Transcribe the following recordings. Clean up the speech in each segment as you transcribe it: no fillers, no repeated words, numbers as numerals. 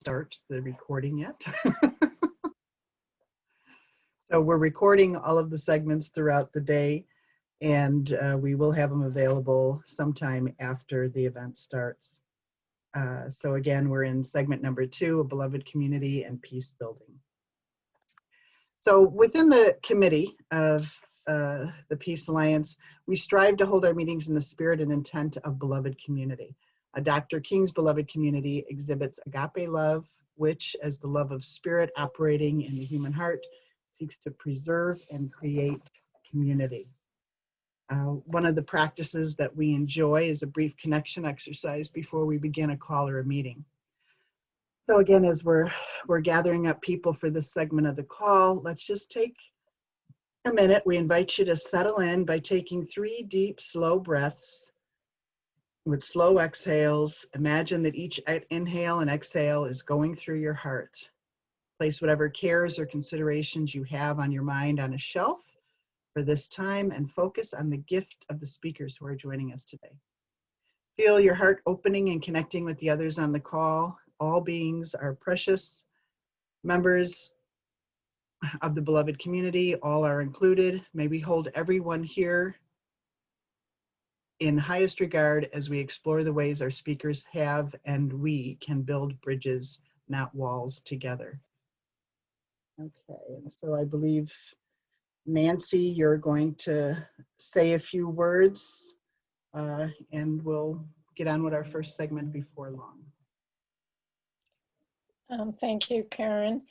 start the recording yet. So we're recording all of the segments throughout the day, and we will have them available sometime after the event starts. So again, we're in segment number 2, a beloved community and peace building. So within the committee of the Peace Alliance, we strive to hold our meetings in the spirit and intent of beloved community. Dr. King's beloved community exhibits agape love, which, as the love of spirit operating in the human heart, seeks to preserve and create community. One of the practices that we enjoy is a brief connection exercise before we begin a call or a meeting. So again, as we're gathering up people for this segment of the call, let's just take a minute. We invite you to settle in by taking 3 deep, slow breaths with slow exhales. Imagine that each inhale and exhale is going through your heart. Place whatever cares or considerations you have on your mind on a shelf for this time and focus on the gift of the speakers who are joining us today. Feel your heart opening and connecting with the others on the call. All beings are precious members of the beloved community. All are included. May we hold everyone here in highest regard as we explore the ways our speakers have and we can build bridges, not walls, together. Okay, and so I believe, Nancy, you're going to say a few words and we'll get on with our first segment before long. Thank you, Karen.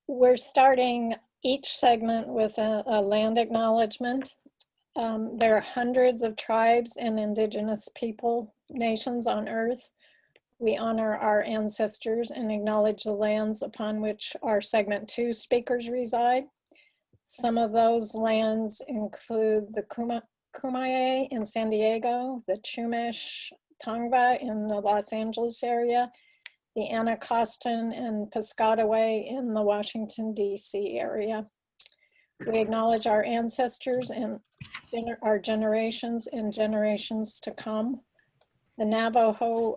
We're starting each segment with a land acknowledgement. There are hundreds of tribes and indigenous people, nations on earth. We honor our ancestors and acknowledge the lands upon which our segment 2 speakers reside. Some of those lands include the Kumeyaay in San Diego, the Chumash Tongva in the Los Angeles area, the Anacostan and Piscataway in the Washington, D.C. area. We acknowledge our ancestors and our generations and generations to come. The Navajo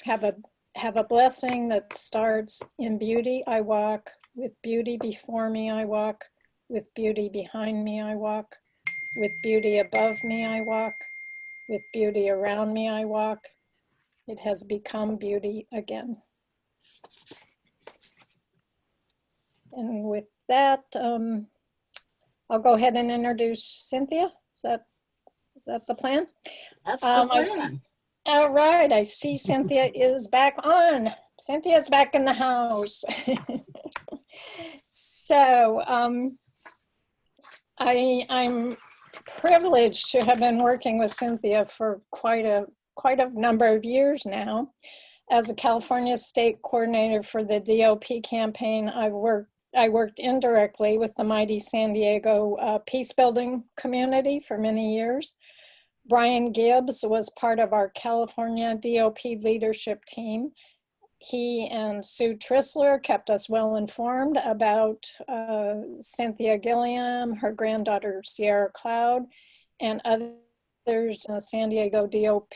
have a blessing that starts, in beauty I walk, with beauty before me I walk, with beauty behind me I walk, with beauty above me I walk, with beauty around me I walk. It has become beauty again. And with that, I'll go ahead and introduce Cynthia. Is that the plan? That's the plan. All right, I see Cynthia is back on. Cynthia's back in the house. So I'm privileged to have been working with Cynthia for quite a number of years now. As a California state coordinator for the DOP campaign, I worked indirectly with the mighty San Diego Peacebuilding community for many years. Brian Gibbs was part of our California DOP leadership team. He and Sue Trissler kept us well informed about Cynthia Gilliam, her granddaughter Sierra Cloud, and others in the San Diego DOP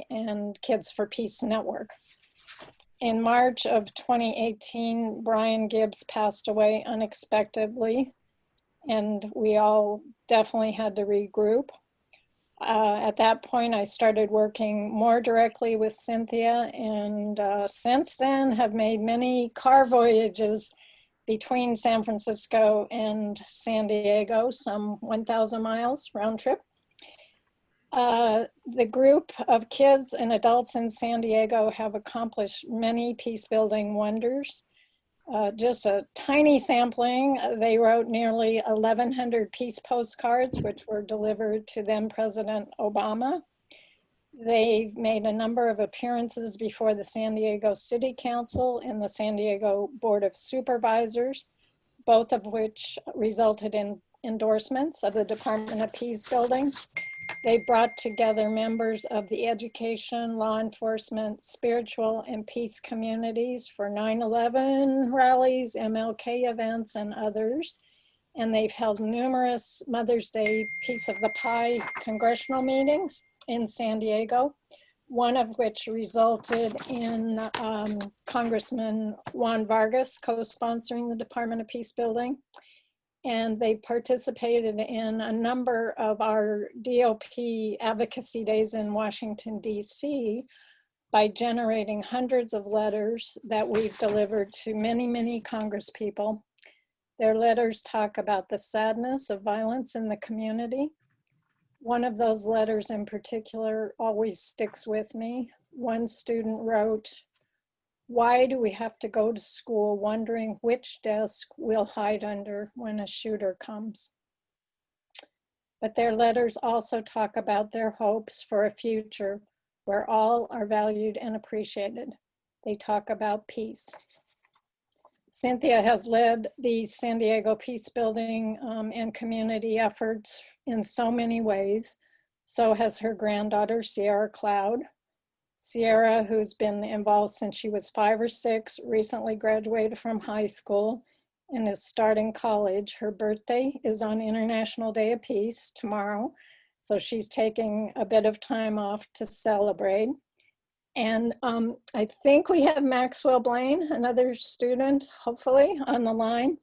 and Kids for Peace Network. In March of 2018, Brian Gibbs passed away unexpectedly, and we all definitely had to regroup. At that point, I started working more directly with Cynthia, and since then have made many car voyages between San Francisco and San Diego, some 1,000 miles round trip. The group of kids and adults in San Diego have accomplished many peace-building wonders. Just a tiny sampling, they wrote nearly 1,100 peace postcards, which were delivered to then President Obama. They've made a number of appearances before the San Diego City Council and the San Diego Board of Supervisors, both of which resulted in endorsements of the Department of Peacebuilding. They brought together members of the education, law enforcement, spiritual, and peace communities for 9/11 rallies, MLK events, and others. And they've held numerous Mother's Day Piece of the Pie congressional meetings in San Diego, one of which resulted in Congressman Juan Vargas co-sponsoring the Department of Peacebuilding. And they participated in a number of our DOP advocacy days in Washington, D.C. by generating hundreds of letters that we've delivered to many, many Congress people. Their letters talk about the sadness of violence in the community. One of those letters in particular always sticks with me. One student wrote, "Why do we have to go to school wondering which desk we'll hide under when a shooter comes?" But their letters also talk about their hopes for a future where all are valued and appreciated. They talk about peace. Cynthia has led the San Diego Peacebuilding and community efforts in so many ways. So has her granddaughter, Sierra Cloud. Sierra, who's been involved since she was 5 or 6, recently graduated from high school and is starting college. Her birthday is on International Day of Peace tomorrow. So she's taking a bit of time off to celebrate. And I think we have Maxwell Blaine, another student, hopefully, on the line.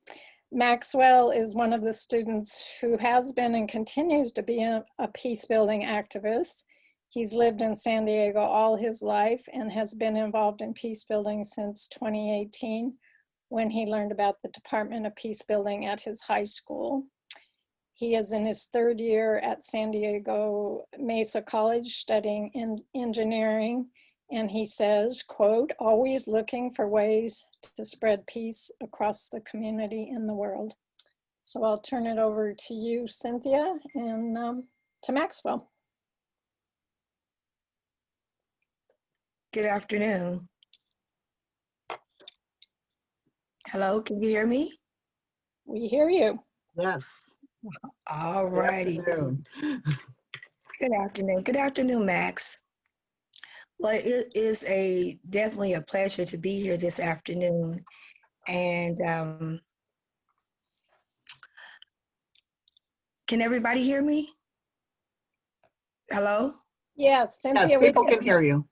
Maxwell is one of the students who has been and continues to be a peace-building activist. He's lived in San Diego all his life and has been involved in peace-building since 2018, when he learned about the Department of Peacebuilding at his high school. He is in his 3rd year at San Diego Mesa College studying engineering. And he says, quote, "always looking for ways to spread peace across the community and the world." So I'll turn it over to you, Cynthia, and to Maxwell. Good afternoon. Hello, can you hear me? We hear you. Yes. All Good righty. afternoon. Good afternoon. Good afternoon, Max. Well, it is definitely a pleasure to be here this afternoon. And can everybody hear me? Hello? Yeah, Cynthia. Yes, people can hear you.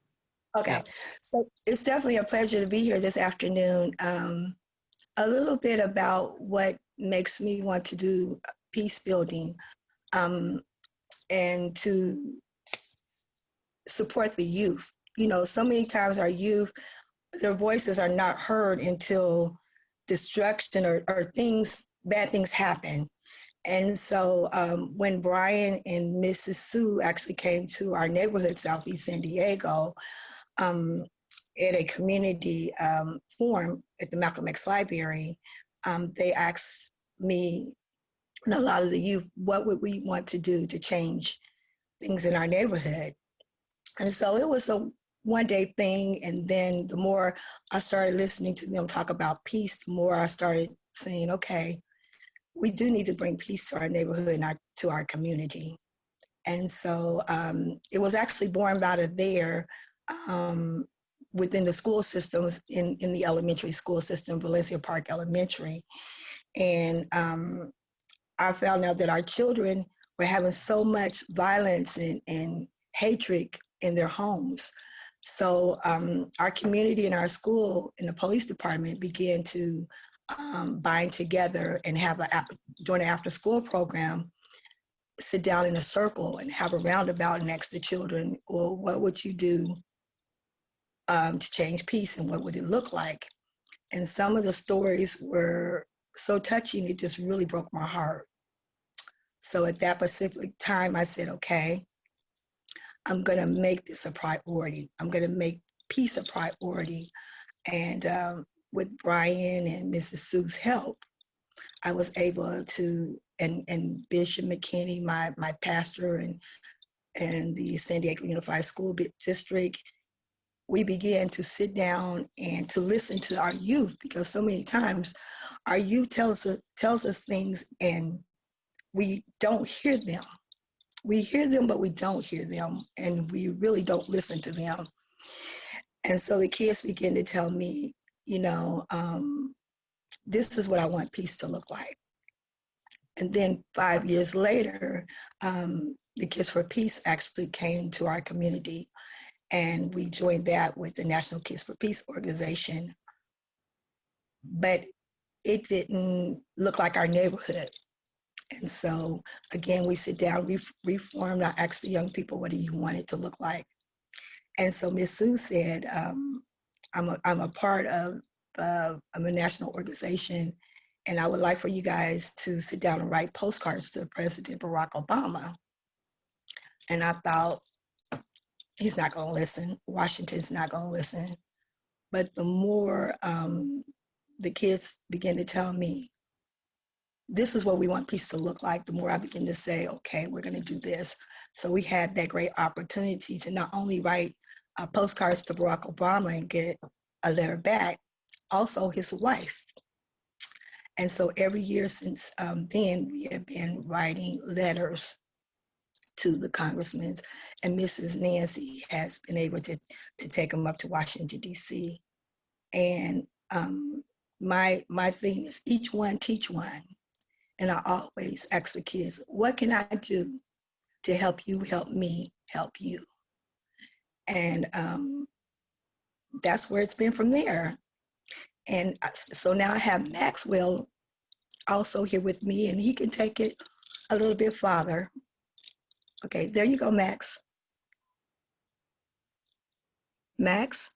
Okay, Yeah. so it's definitely a pleasure to be here this afternoon. A little bit about what makes me want to do peace building and to support the youth. You know, so many times our youth, their voices are not heard until destruction or bad things happen. And so when Brian and Mrs. Sue actually came to our neighborhood, Southeast San Diego, at a community forum at the Malcolm X Library, they asked me and a lot of the youth, what would we want to do to change things in our neighborhood? And so it was a one-day thing. And then the more I started listening to them talk about peace, the more I started saying, okay, we do need to bring peace to our neighborhood and to our community. And so it was actually born out of there within the school systems in the elementary school system, Valencia Park Elementary. And I found out that our children were having so much violence and hatred in their homes. So our community and our school and the police department began to bind together and have during an after-school program, sit down in a circle and have a roundabout and ask the children, well, what would you do to change peace and what would it look like? And some of the stories were so touching, it just really broke my heart. So at that specific time, I said, okay, I'm gonna make this a priority. I'm gonna make peace a priority. And with Brian and Mrs. Sue's help, I was able to, and Bishop McKinney, my pastor and the San Diego Unified School District, we began to sit down and to listen to our youth, because so many times our youth tells us things and we don't hear them. We hear them, but we don't hear them, and we really don't listen to them. And so the kids began to tell me, you know, this is what I want peace to look like. And then 5 years later, the Kids for Peace actually came to our community. and we joined that with the National Kids for Peace organization. But it didn't look like our neighborhood. And so again, we sit down, reformed. I asked the young people, what do you want it to look like? And so Ms. Sue said, I'm a part of a national organization, and I would like for you guys to sit down and write postcards to President Barack Obama. And I thought, he's not gonna listen. Washington's not gonna listen. But the more the kids begin to tell me, this is what we want peace to look like, the more I begin to say, okay, we're gonna do this. So we had that great opportunity to not only write postcards to Barack Obama and get a letter back, also his wife. And so every year since then, we have been writing letters to the congressmen, and Mrs. Nancy has been able to take them up to Washington, D.C. And my theme is each one teach one. And I always ask the kids, what can I do to help you, help me, help you? And that's where it's been from there. And so now I have Maxwell also here with me, and he can take it a little bit farther. Okay, there you go, Max. Max?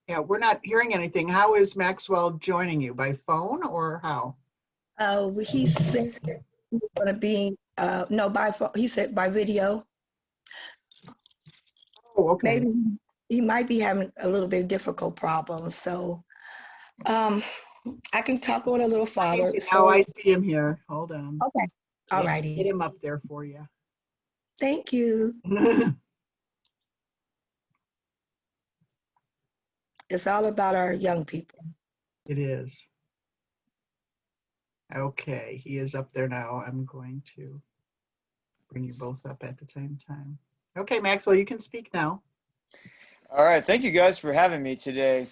Yeah, we're not hearing anything. How is Maxwell joining you? By phone or how? He said he's gonna be, no, by phone. He said by video. Oh, okay. Maybe he might be having a little bit difficult problems. So I can talk on a little farther. Now I see him here. Hold on. Okay, all righty. Get him up there for you. Thank you. It's all about our young people. It is. Okay, he is up there now. I'm going to bring you both up at the same time. Okay, Maxwell, you can speak now. All right, thank you guys for having me today.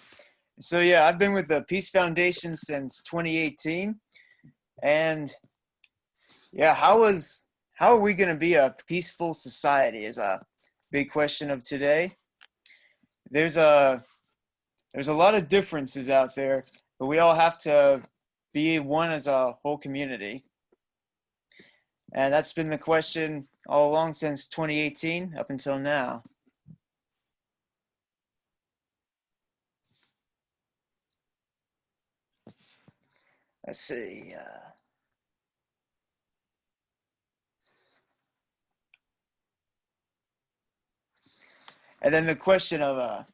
So yeah, I've been with the Peace Foundation since 2018, and yeah, how are we going to be a peaceful society is a big question of today. There's a lot of differences out there, but we all have to be one as a whole community. And that's been the question all along since 2018 up until now. Let's see. And then the question of,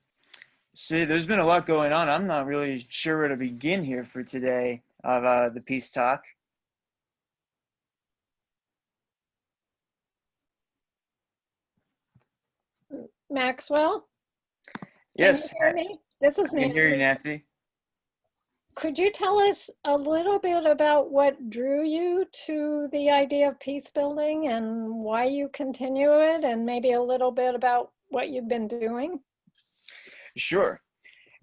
see, there's been a lot going on. I'm not really sure where to begin here for today of the peace talk. Maxwell? Yes. Can you hear me? This is I can hear you, Nancy. Nancy. Could you tell us a little bit about what drew you to the idea of peace building and why you continue it, and maybe a little bit about what you've been doing? Sure.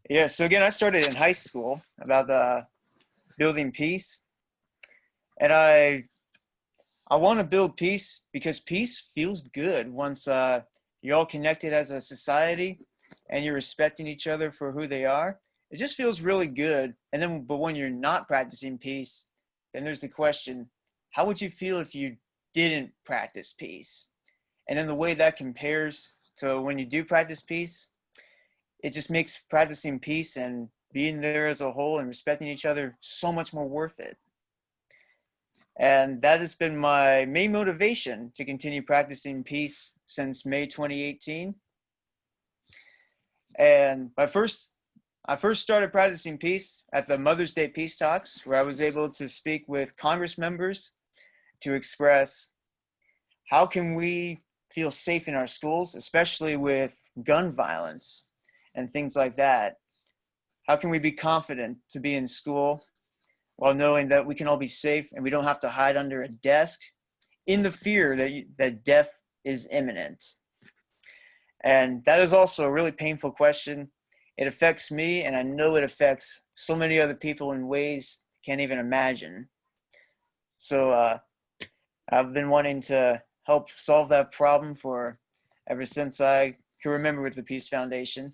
Yeah, so again, I started in high school about the building peace. And I want to build peace because peace feels good once you're all connected as a society and you're respecting each other for who they are. It just feels really good. And then, but when you're not practicing peace, then there's the question, how would you feel if you didn't practice peace? And then the way that compares to when you do practice peace, it just makes practicing peace and being there as a whole and respecting each other so much more worth it. And that has been my main motivation to continue practicing peace since May 2018. And I first started practicing peace at the Mother's Day Peace Talks, where I was able to speak with Congress members to express how can we feel safe in our schools, especially with gun violence and things like that. How can we be confident to be in school while knowing that we can all be safe and we don't have to hide under a desk in the fear that death is imminent? And that is also a really painful question. It affects me, and I know it affects so many other people in ways can't even imagine. So I've been wanting to help solve that problem for ever since I can remember with the Peace Foundation.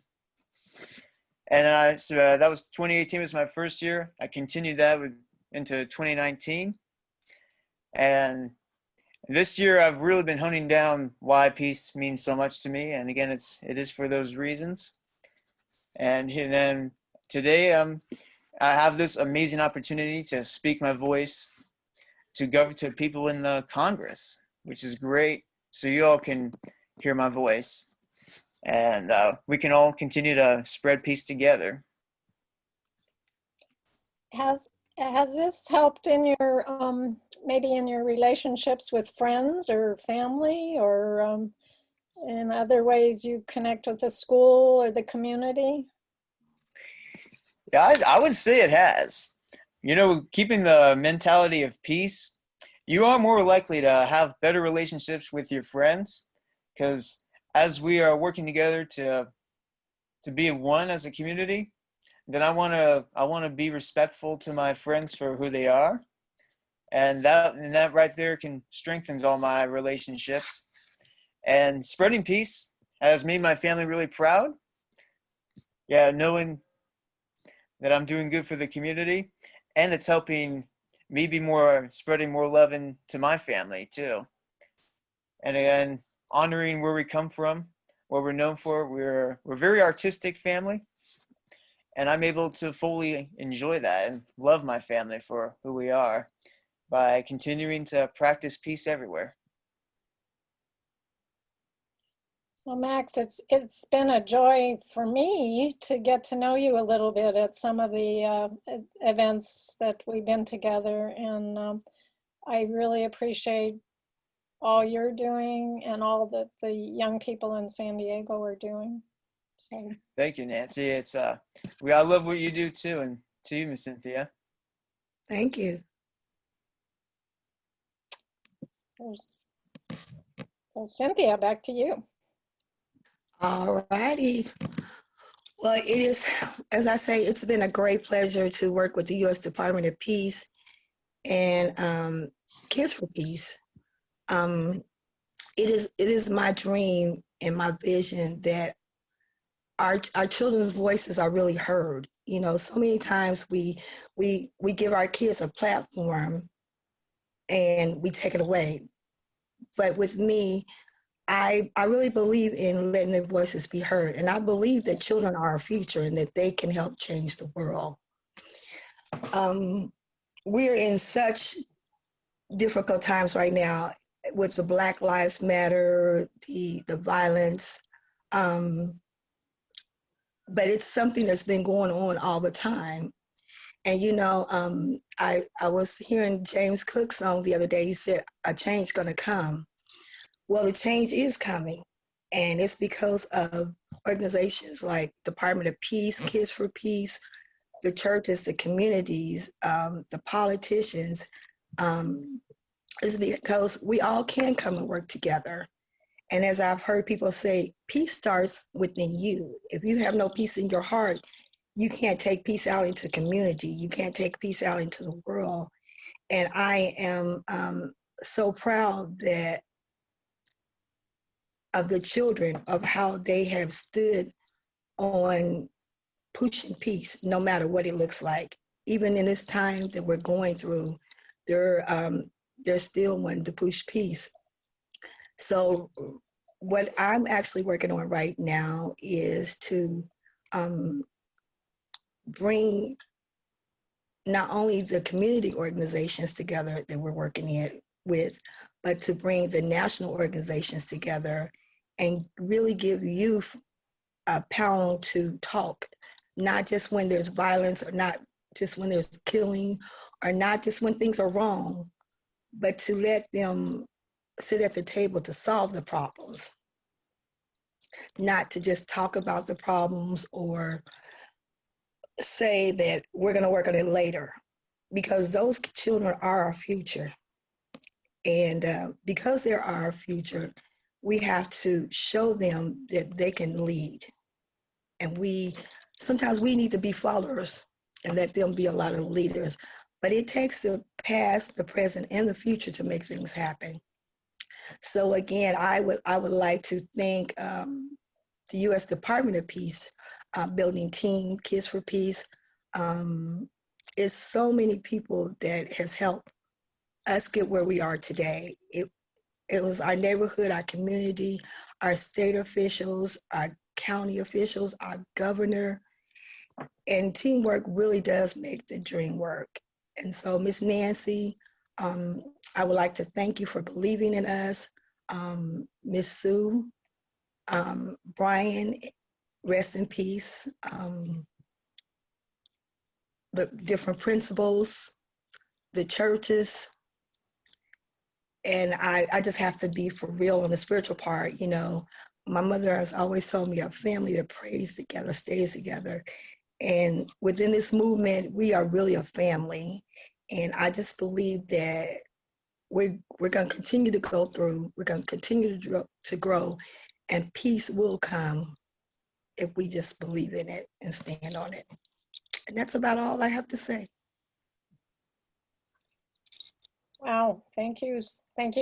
And so that was 2018 was my first year. I continued that into 2019. And this year I've really been honing down why peace means so much to me. And again, it is for those reasons. And then today I have this amazing opportunity to speak my voice to people in the Congress, which is great. So you all can hear my voice, and we can all continue to spread peace together. Has this helped in your maybe in your relationships with friends or family, or in other ways you connect with the school or the community? Yeah, I would say it has. You know, keeping the mentality of peace, you are more likely to have better relationships with your friends, because as we are working together to be one as a community, then I want to be respectful to my friends for who they are, and that right there can strengthen all my relationships. And spreading peace has made my family really proud. Yeah, knowing that I'm doing good for the community, and it's helping me be spreading more love into my family too. And again, honoring where we come from, what we're known for. We're a very artistic family, and I'm able to fully enjoy that and love my family for who we are by continuing to practice peace everywhere. So Max, it's been a joy for me to get to know you a little bit at some of the events that we've been together, and I really appreciate all you're doing and all that the young people in San Diego are doing. So Thank you, Nancy. I love what you do too, and to you, Miss Cynthia. Thank you. so Cynthia, back to you. All righty. Well, it is, as I say, it's been a great pleasure to work with the U.S. Department of Peace and Kids for Peace. It is my dream and my vision that our children's voices are really heard. You know, so many times we give our kids a platform and we take it away. But with me, I really believe in letting their voices be heard. And I believe that children are our future and that they can help change the world. We're in such difficult times right now with the Black Lives Matter, the violence. But it's something that's been going on all the time. And, you know, I was hearing James Cook's song the other day. He said, a change gonna come. Well, the change is coming, and it's because of organizations like Department of Peace, Kids for Peace, the churches, the communities, the politicians. It's because we all can come and work together. And as I've heard people say, peace starts within you. If you have no peace in your heart, you can't take peace out into community. You can't take peace out into the world. And I am so proud of the children, of how they have stood on pushing peace, no matter what it looks like. Even in this time that we're going through, they're still wanting to push peace. So what I'm actually working on right now is to bring not only the community organizations together that we're working with, but to bring the national organizations together and really give youth a pound to talk, not just when there's violence, or not just when there's killing, or not just when things are wrong, but to let them sit at the table to solve the problems, not to just talk about the problems or say that we're going to work on it later, because those children are our future. And because they're our future, we have to show them that they can lead. And sometimes we need to be followers and let them be a lot of leaders. But it takes the past, the present, and the future to make things happen. So again, I would like to thank the U.S. Department of Peace building team, Kids for Peace. It's so many people that has helped us get where we are today. It was our neighborhood, our community, our state officials, our county officials, our governor, and teamwork really does make the dream work. And so, Miss Nancy, I would like to thank you for believing in us. Miss Sue, Brian, rest in peace. The different principals, the churches, and I just have to be for real on the spiritual part. You know, my mother has always told me a family that prays together stays together. And within this movement, we are really a family. And I just believe that we're going to continue to go through, we're going to continue to grow, and peace will come if we just believe in it and stand on it. And that's about all I have to say. Wow, thank you,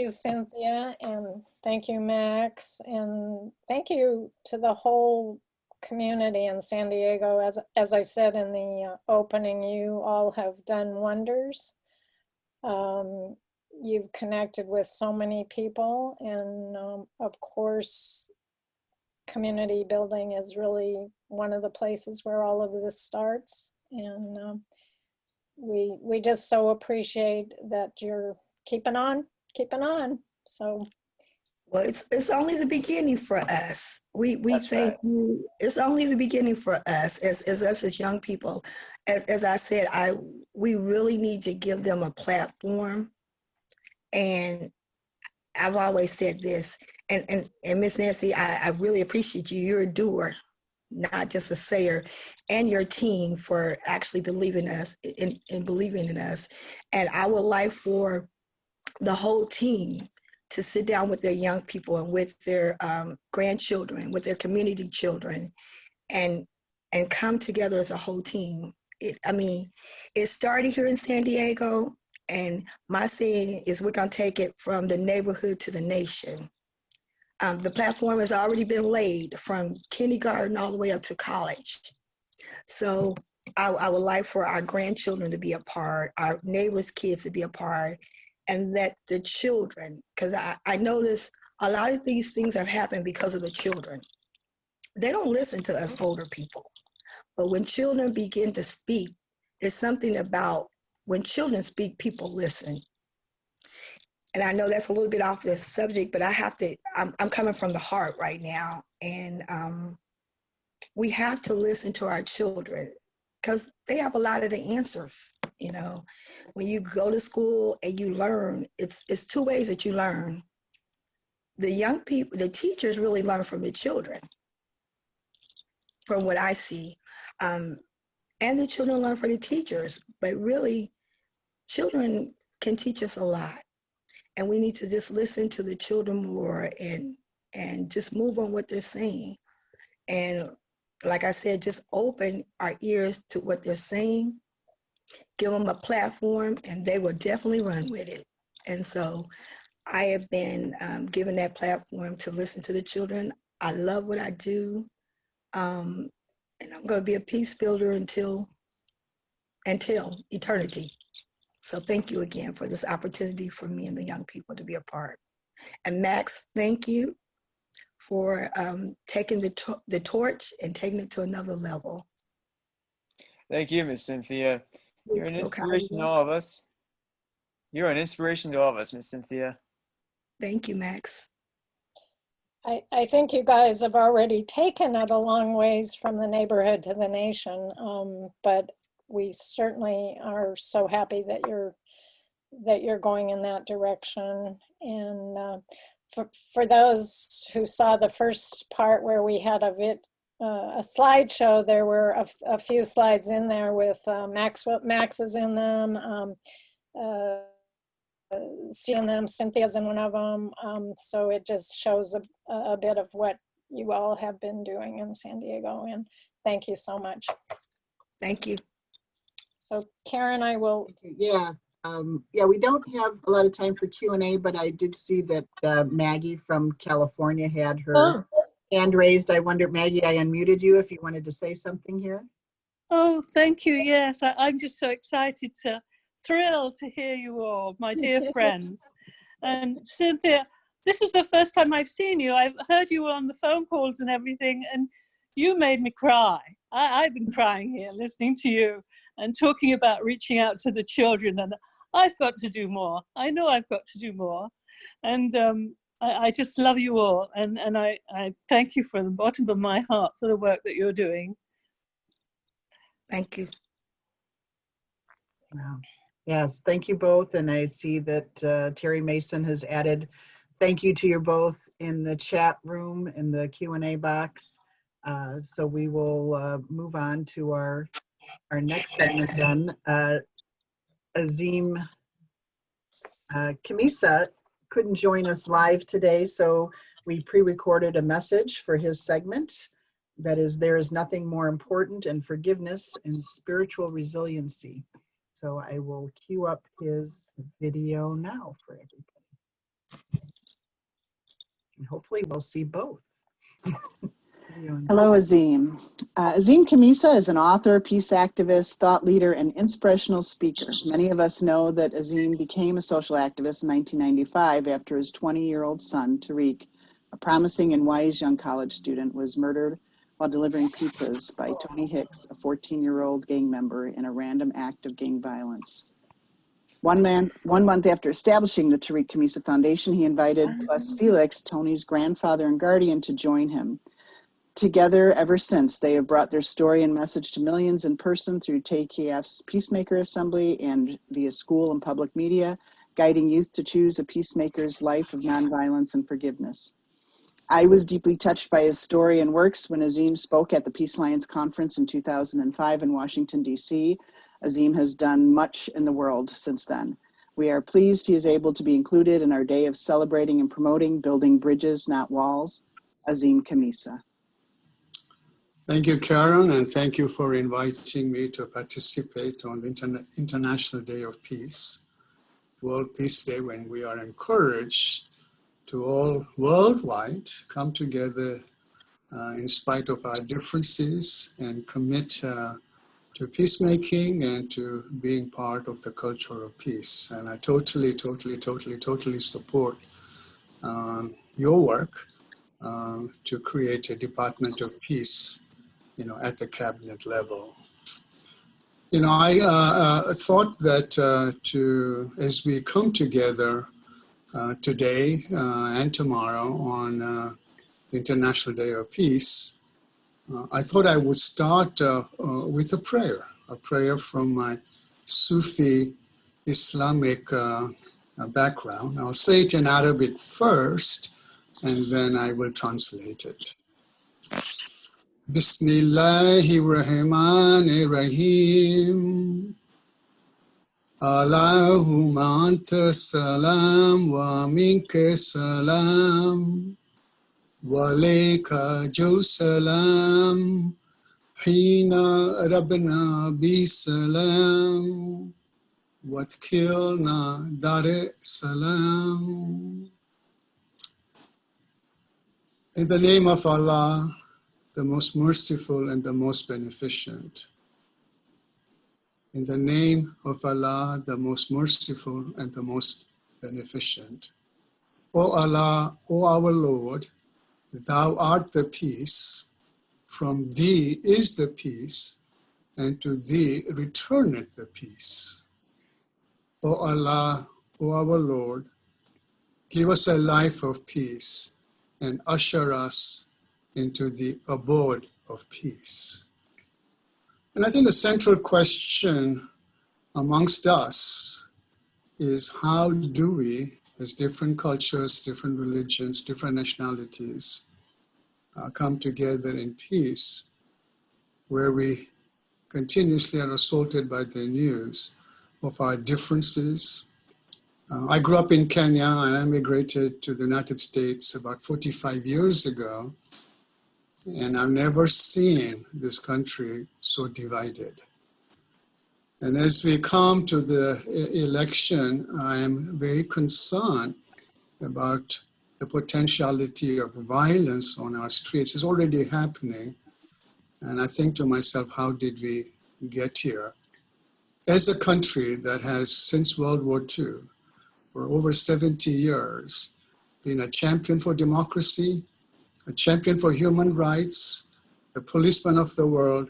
Cynthia, and thank you, Max, and thank you to the whole community in San Diego. As I said in the opening, you all have done wonders. You've connected with so many people, and of course, community building is really one of the places where all of this starts. And we just so appreciate that you're keeping on. So, well, it's only the beginning for us. We That's thank right. you. It's only the beginning for us as us as young people. As I said, we really need to give them a platform. And I've always said this, and Miss Nancy, I really appreciate you. You're a doer, not just a sayer, and your team for actually believing us in believing in us. And I would like for the whole team to sit down with their young people and with their grandchildren, with their community children, and come together as a whole team. It started here in San Diego, and my saying is we're going to take it from the neighborhood to the nation. The platform has already been laid from kindergarten all the way up to college. So I would like for our grandchildren to be a part, our neighbors' kids to be a part, and let the children, because I notice a lot of these things have happened because of the children. They don't listen to us older people. But when children begin to speak, there's something about when children speak, people listen. And I know that's a little bit off the subject, but I'm coming from the heart right now. And we have to listen to our children because they have a lot of the answers. You know, when you go to school and you learn, it's two ways that you learn. The young people, the teachers really learn from the children, from what I see. And the children learn from the teachers, but really, children can teach us a lot. And we need to just listen to the children more and just move on what they're saying. And like I said, just open our ears to what they're saying, give them a platform, and they will definitely run with it. And so I have been given that platform to listen to the children. I love what I do. And I'm going to be a peace builder until eternity. So thank you again for this opportunity for me and the young people to be a part. And Max, thank you for taking the torch and taking it to another level. Thank you, Miss Cynthia. You're an So kind of inspiration to you. all of us. You're an inspiration to all of us, Miss Cynthia. Thank you, Max. I think you guys have already taken it a long ways from the neighborhood to the nation, but we certainly are so happy that you're going in that direction. And for those who saw the first part where we had a slideshow, there were a few slides in there with Max is in them, seeing them, Cynthia's in one of them. So it just shows a bit of what you all have been doing in San Diego. And thank you so much. Thank you. So Karen, I will, Yeah, yeah, we don't have a lot of time for Q&A, but I did see that Maggie from California had her Oh, hand raised. I wonder, Maggie, I unmuted you if you wanted to say something here. oh, thank you. Yes, I'm just so excited thrilled to hear you all, my dear friends. And Cynthia, this is the first time I've seen you. I've heard you on the phone calls and everything, and you made me cry. I've been crying here listening to you and talking about reaching out to the children. And I've got to do more. I know I've got to do more. And I just love you all. And I thank you from the bottom of my heart for the work that you're doing. Thank you. Wow. Yes, thank you both. And I see that Terry Mason has added thank you to you both in the chat room, in the Q&A box. So we will move on to our next segment then. Azim Kamisa couldn't join us live today, so we pre-recorded a message for his segment. That is, there is nothing more important in forgiveness and spiritual resiliency. So I will cue up his video now for everybody. And hopefully we'll see both. Hello, Azim. Azim Kamisa is an author, peace activist, thought leader, and inspirational speaker. Many of us know that Azim became a social activist in 1995 after his 20-year-old son, Tariq, a promising and wise young college student, was murdered while delivering pizzas by Tony Hicks, a 14-year-old gang member, in a random act of gang violence. 1 month after establishing the Tariq Kamisa Foundation, he invited Les Felix, Tony's grandfather and guardian, to join him. Together, ever since, they have brought their story and message to millions in person through TKF's Peacemaker Assembly and via school and public media, guiding youth to choose a peacemaker's life of nonviolence and forgiveness. I was deeply touched by his story and works when Azim spoke at the Peace Alliance Conference in 2005 in Washington, D.C. Azim has done much in the world since then. We are pleased he is able to be included in our day of celebrating and promoting building bridges, not walls. Azim Kamisa. Thank you, Karen, and thank you for inviting me to participate on the International Day of Peace, World Peace Day, when we are encouraged to all worldwide come together in spite of our differences and commit to peacemaking and to being part of the culture of peace. And I totally support your work to create a Department of Peace, at the cabinet level. I thought that as we come together today and tomorrow on the International Day of Peace, I thought I would start with a prayer from my Sufi Islamic background. I'll say it in Arabic first, and then I will translate it. Bismillahirrahmanirrahim. Allahumma anta salam wa minka salam. Wa alayka jo salam. Hina rabbana bi salam. Watkilna dar salam. In the name of Allah, the most merciful and the most beneficent. In the name of Allah, the most merciful and the most beneficent. O Allah, O our Lord, Thou art the peace, from Thee is the peace, and to Thee returneth the peace. O Allah, O our Lord, give us a life of peace and usher us into the abode of peace. And I think the central question amongst us is, how do we, as different cultures, different religions, different nationalities, come together in peace, where we continuously are assaulted by the news of our differences. I grew up in Kenya. I immigrated to the United States about 45 years ago. And I've never seen this country so divided. And as we come to the election, I am very concerned about the potentiality of violence on our streets. It's already happening. And I think to myself, how did we get here? As a country that has, since World War II, for over 70 years, been a champion for democracy, a champion for human rights, the policeman of the world,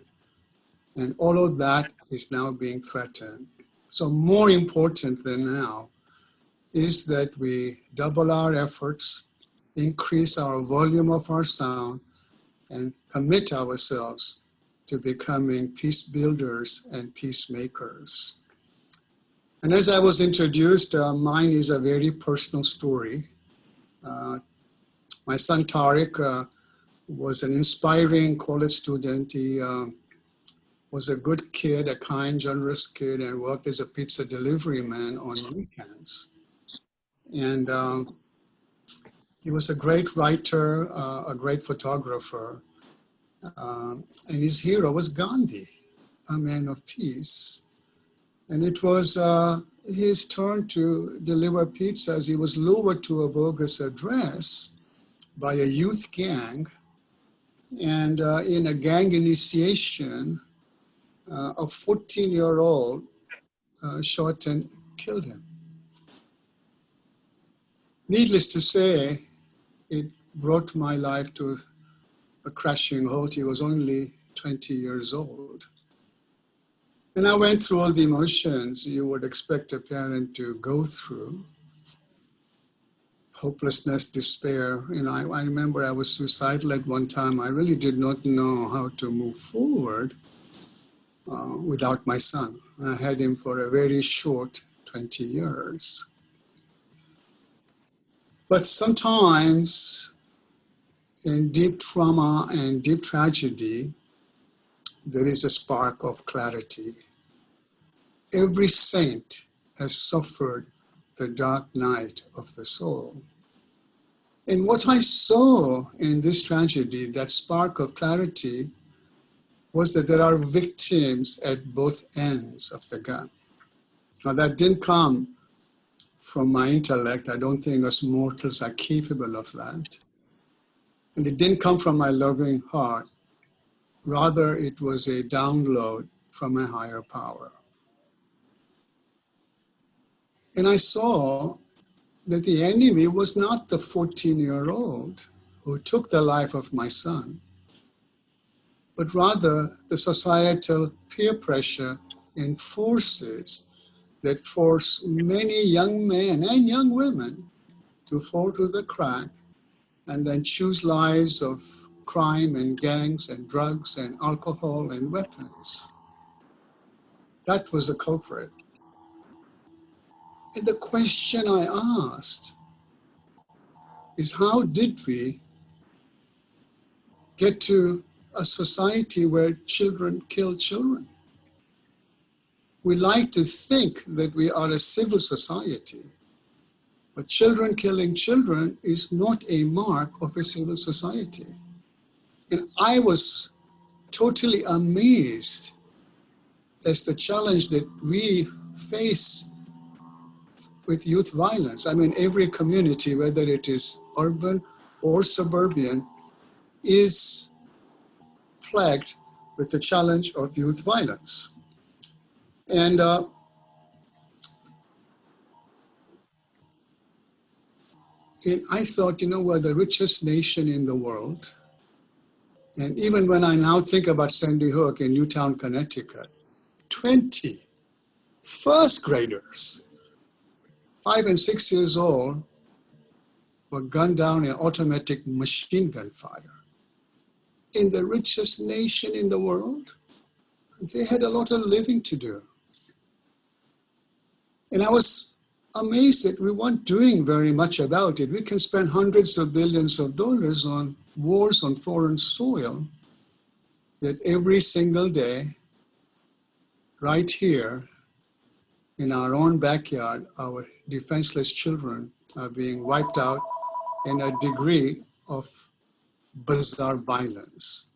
and all of that is now being threatened. So more important than now is that we double our efforts, increase our volume of our sound, and commit ourselves to becoming peace builders and peacemakers. And as I was introduced, mine is a very personal story. My son Tariq was an inspiring college student. He was a good kid, a kind, generous kid, and worked as a pizza delivery man on weekends. And he was a great writer, a great photographer. And his hero was Gandhi, a man of peace. And it was his turn to deliver pizzas. He was lured to a bogus address by a youth gang. And in a gang initiation, a 14-year-old shot and killed him. Needless to say, it brought my life to a crashing halt. He was only 20 years old. And I went through all the emotions you would expect a parent to go through. Hopelessness, despair. You know, I remember I was suicidal at one time. I really did not know how to move forward without my son. I had him for a very short 20 years. But sometimes in deep trauma and deep tragedy, there is a spark of clarity. Every saint has suffered the dark night of the soul. And what I saw in this tragedy, that spark of clarity, was that there are victims at both ends of the gun. Now that didn't come from my intellect. I don't think us mortals are capable of that. And it didn't come from my loving heart. Rather, it was a download from a higher power. And I saw that the enemy was not the 14-year-old who took the life of my son, but rather the societal peer pressure and forces that force many young men and young women to fall through the crack and then choose lives of crime and gangs and drugs and alcohol and weapons. That was the culprit. And the question I asked is, how did we get to a society where children kill children? We like to think that we are a civil society, but children killing children is not a mark of a civil society. And I was totally amazed as the challenge that we face with youth violence. I mean, every community, whether it is urban or suburban, is plagued with the challenge of youth violence. And I thought, you know, we're the richest nation in the world. And even when I now think about Sandy Hook in Newtown, Connecticut, 20 first graders, 5 and 6 years old, were gunned down in automatic machine gun fire. In the richest nation in the world, they had a lot of living to do. And I was amazed that we weren't doing very much about it. We can spend hundreds of billions of dollars on wars on foreign soil, yet every single day, right here in our own backyard, our defenseless children are being wiped out in a degree of bizarre violence.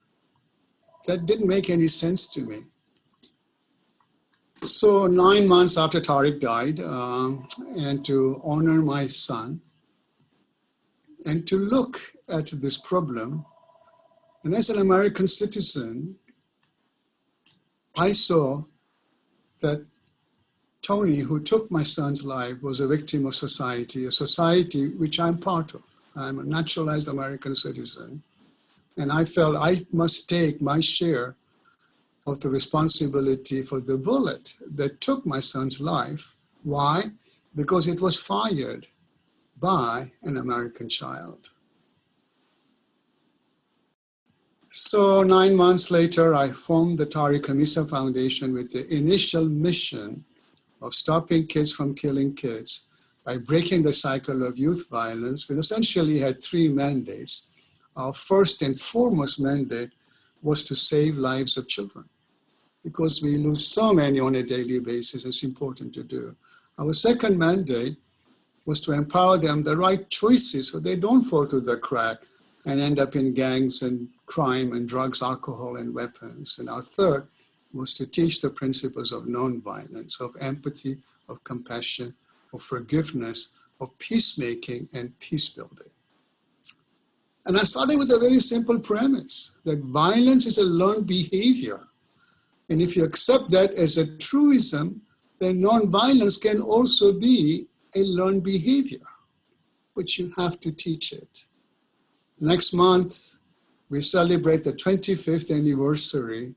That didn't make any sense to me. So 9 months after Tariq died, and to honor my son, and to look at this problem, and as an American citizen, I saw that Tony, who took my son's life, was a victim of society, a society which I'm part of. I'm a naturalized American citizen, and I felt I must take my share of the responsibility for the bullet that took my son's life. Why? Because it was fired by an American child. So 9 months later, I formed the Tariq Hamisa Foundation with the initial mission of stopping kids from killing kids by breaking the cycle of youth violence. We essentially had 3 mandates. Our first and foremost mandate was to save lives of children, because we lose so many on a daily basis. It's important to do. Our second mandate was to empower them the right choices so they don't fall to the crack and end up in gangs and crime and drugs, alcohol, and weapons. And our third was to teach the principles of nonviolence, of empathy, of compassion, of forgiveness, of peacemaking and peace building. And I started with a very simple premise that violence is a learned behavior. And if you accept that as a truism, then nonviolence can also be a learned behavior, but you have to teach it. Next month, we celebrate the 25th anniversary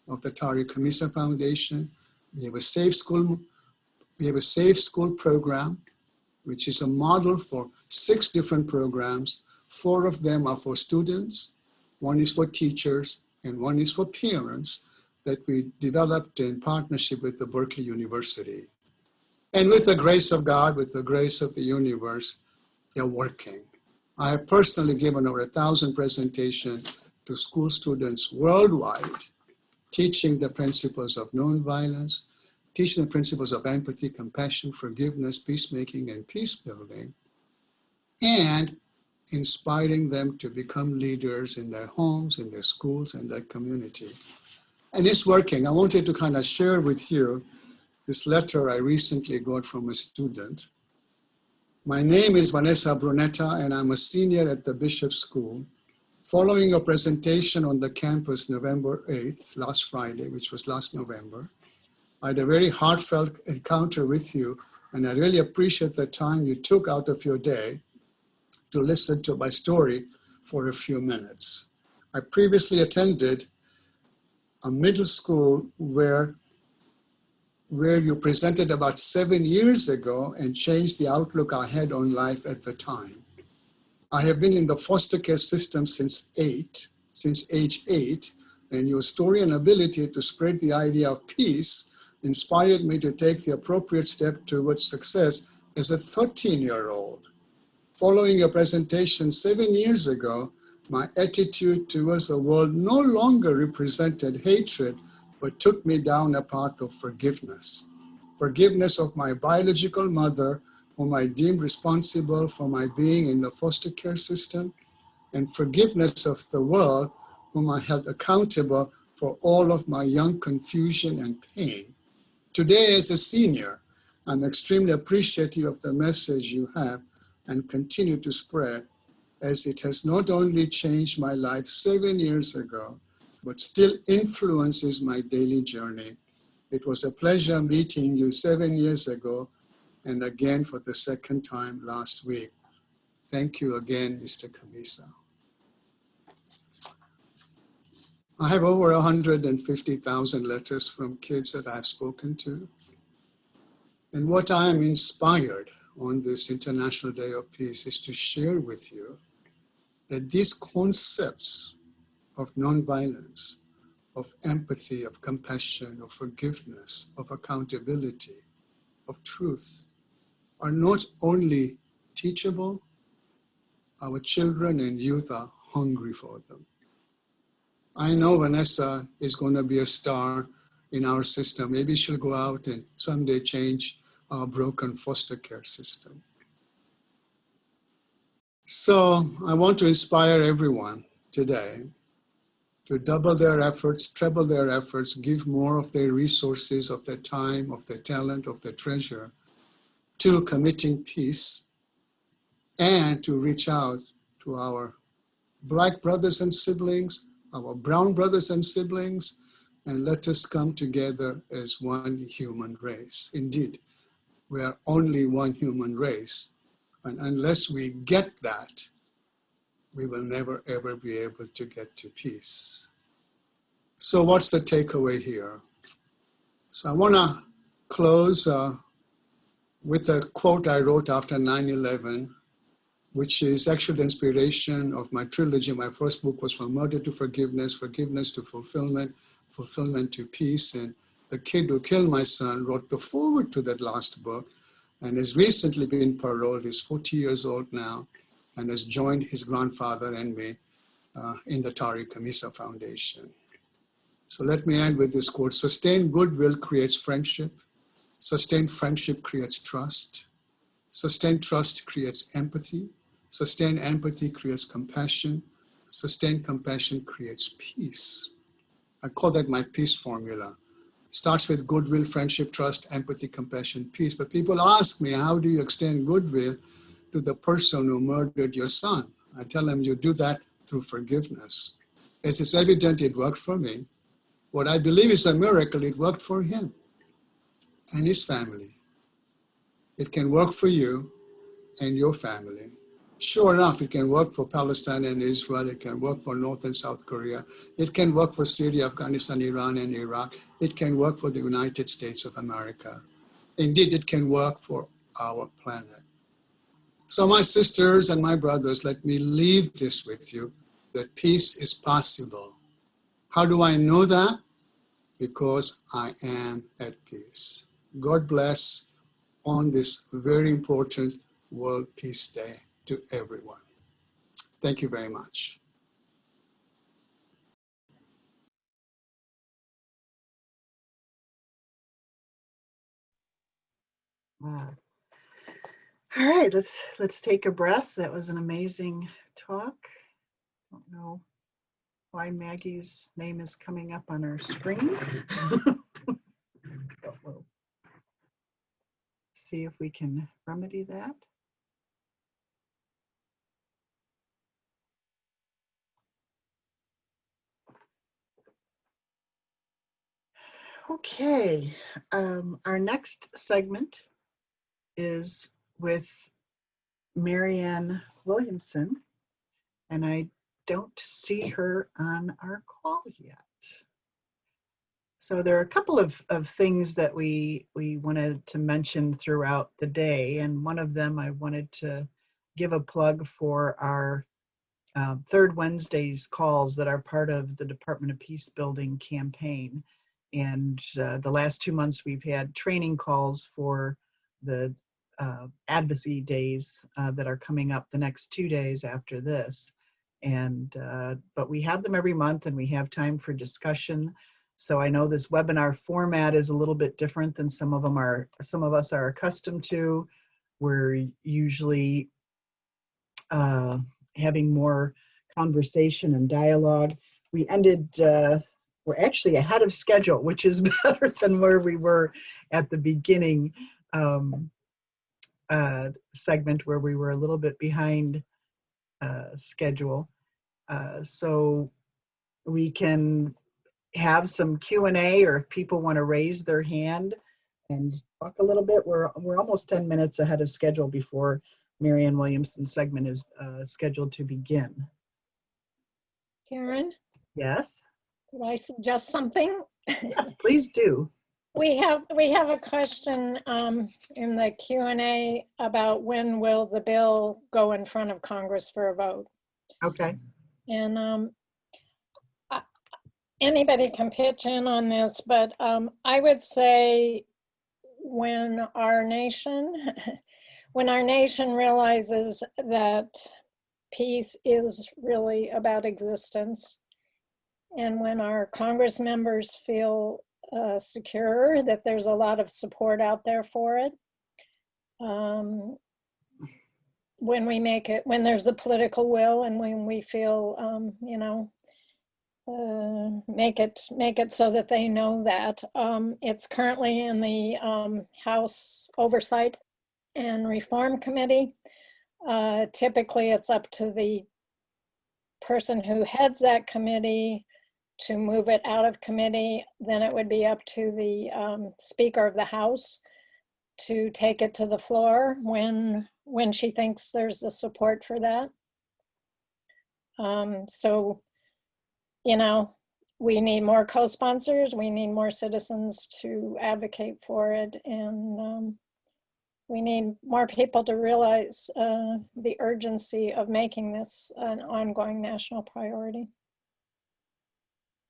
of the Tariq Hamisa Foundation. We have a safe school program, which is a model for 6 different programs. 4 of them are for students, 1 is for teachers, and 1 is for parents, that we developed in partnership with the Berkeley University. And with the grace of God, with the grace of the universe, they're working. I have personally given over 1,000 presentations to school students worldwide, teaching the principles of nonviolence, teaching the principles of empathy, compassion, forgiveness, peacemaking, and peace building, and inspiring them to become leaders in their homes, in their schools, and their community. And it's working. I wanted to kind of share with you this letter I recently got from a student. My name is Vanessa Brunetta, and I'm a senior at the Bishop School. Following a presentation on the campus November 8th, last Friday, which was last November, I had a very heartfelt encounter with you, and I really appreciate the time you took out of your day to listen to my story for a few minutes. I previously attended a middle school where you presented about 7 years ago and changed the outlook I had on life at the time. I have been in the foster care system since age 8, and your story and ability to spread the idea of peace inspired me to take the appropriate step towards success as a 13-year-old. Following your presentation 7 years ago, my attitude towards the world no longer represented hatred, but took me down a path of forgiveness. Forgiveness of my biological mother, whom I deemed responsible for my being in the foster care system, and forgiveness of the world, whom I held accountable for all of my young confusion and pain. Today, as a senior, I'm extremely appreciative of the message you have and continue to spread, as it has not only changed my life 7 years ago, but still influences my daily journey. It was a pleasure meeting you 7 years ago, and again for the second time last week. Thank you again, Mr. Kamisa. I have over 150,000 letters from kids that I've spoken to. And what I am inspired on this International Day of Peace is to share with you that these concepts of nonviolence, of empathy, of compassion, of forgiveness, of accountability, of truth, are not only teachable, our children and youth are hungry for them. I know Vanessa is going to be a star in our system. Maybe she'll go out and someday change our broken foster care system. So I want to inspire everyone today to double their efforts, treble their efforts, give more of their resources, of their time, of their talent, of their treasure to committing peace, and to reach out to our Black brothers and siblings, our brown brothers and siblings, and let us come together as one human race. Indeed, we are only one human race. And unless we get that, we will never, ever be able to get to peace. So what's the takeaway here? So I want to close with a quote I wrote after 9/11, which is actually the inspiration of my trilogy. My first book was From Murder to Forgiveness, Forgiveness to Fulfillment, Fulfillment to Peace. And the kid who killed my son wrote the foreword to that last book and has recently been paroled. He's 40 years old now and has joined his grandfather and me in the Tariq Kamisa Foundation. So let me end with this quote: sustained goodwill creates friendship. Sustained friendship creates trust. Sustained trust creates empathy. Sustained empathy creates compassion. Sustained compassion creates peace. I call that my peace formula. Starts with goodwill, friendship, trust, empathy, compassion, peace. But people ask me, how do you extend goodwill to the person who murdered your son? I tell them, you do that through forgiveness. As it's evident, it worked for me. What I believe is a miracle, it worked for him and his family. It can work for you and your family. Sure enough, it can work for Palestine and Israel. It can work for North and South Korea. It can work for Syria, Afghanistan, Iran, and Iraq. It can work for the United States of America. Indeed, it can work for our planet. So my sisters and my brothers, let me leave this with you, that peace is possible. How do I know that? Because I am at peace. God bless on this very important World Peace Day to everyone. Thank you very much. Wow. All right, let's take a breath. That was an amazing talk. Don't know why Maggie's name is coming up on our screen. But we'll see if we can remedy that. Okay, our next segment is with Marianne Williamson, and I don't see her on our call yet. So there are a couple of things that we wanted to mention throughout the day, and one of them I wanted to give a plug for our third Wednesday's calls that are part of the Department of Peacebuilding campaign. And the last 2 months we've had training calls for the advocacy days that are coming up the next 2 days after this. And but we have them every month, and we have time for discussion. So I know this webinar format is a little bit different than some of us are accustomed to. We're usually having more conversation and dialogue. We ended, we're actually ahead of schedule, which is better than where we were at the beginning segment, where we were a little bit behind schedule. So we can have some Q&A, or if people want to raise their hand and talk a little bit. We're almost 10 minutes ahead of schedule before Marianne Williamson's segment is scheduled to begin. Karen, Yes? could I suggest something? Yes, please do. We have a question in the Q&A about when will the bill go in front of Congress for a vote. Okay. And anybody can pitch in on this, but I would say when our nation realizes that peace is really about existence, and when our Congress members feel secure that there's a lot of support out there for it, when we make it, when there's the political will, and when we feel, make it so that they know that. It's currently in the House Oversight and Reform Committee. Typically, it's up to the person who heads that committee to move it out of committee. Then it would be up to the Speaker of the House to take it to the floor when she thinks there's the support for that. So, you know, we need more co-sponsors, we need more citizens to advocate for it, and we need more people to realize the urgency of making this an ongoing national priority.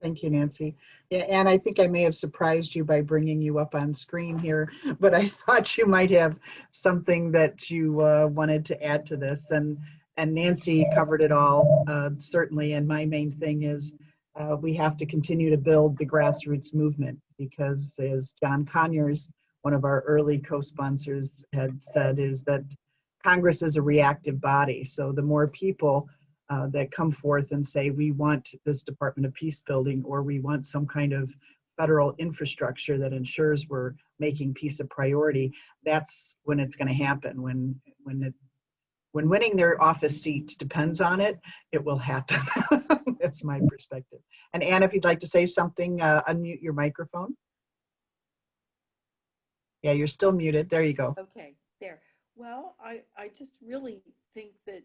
Thank you, Nancy. Yeah, and I think I may have surprised you by bringing you up on screen here, but I thought you might have something that you wanted to add to this. And Nancy covered it all, certainly. And my main thing is we have to continue to build the grassroots movement, because as John Conyers, one of our early co-sponsors, had said, is that Congress is a reactive body. So the more people that come forth and say, we want this Department of Peacebuilding, or we want some kind of federal infrastructure that ensures we're making peace a priority, that's when it's going to happen. When winning their office seat depends on it, it will happen. That's my perspective. And Anne, if you'd like to say something, unmute your microphone. Yeah, you're still muted. There you go. Okay, there. Well, I just really think that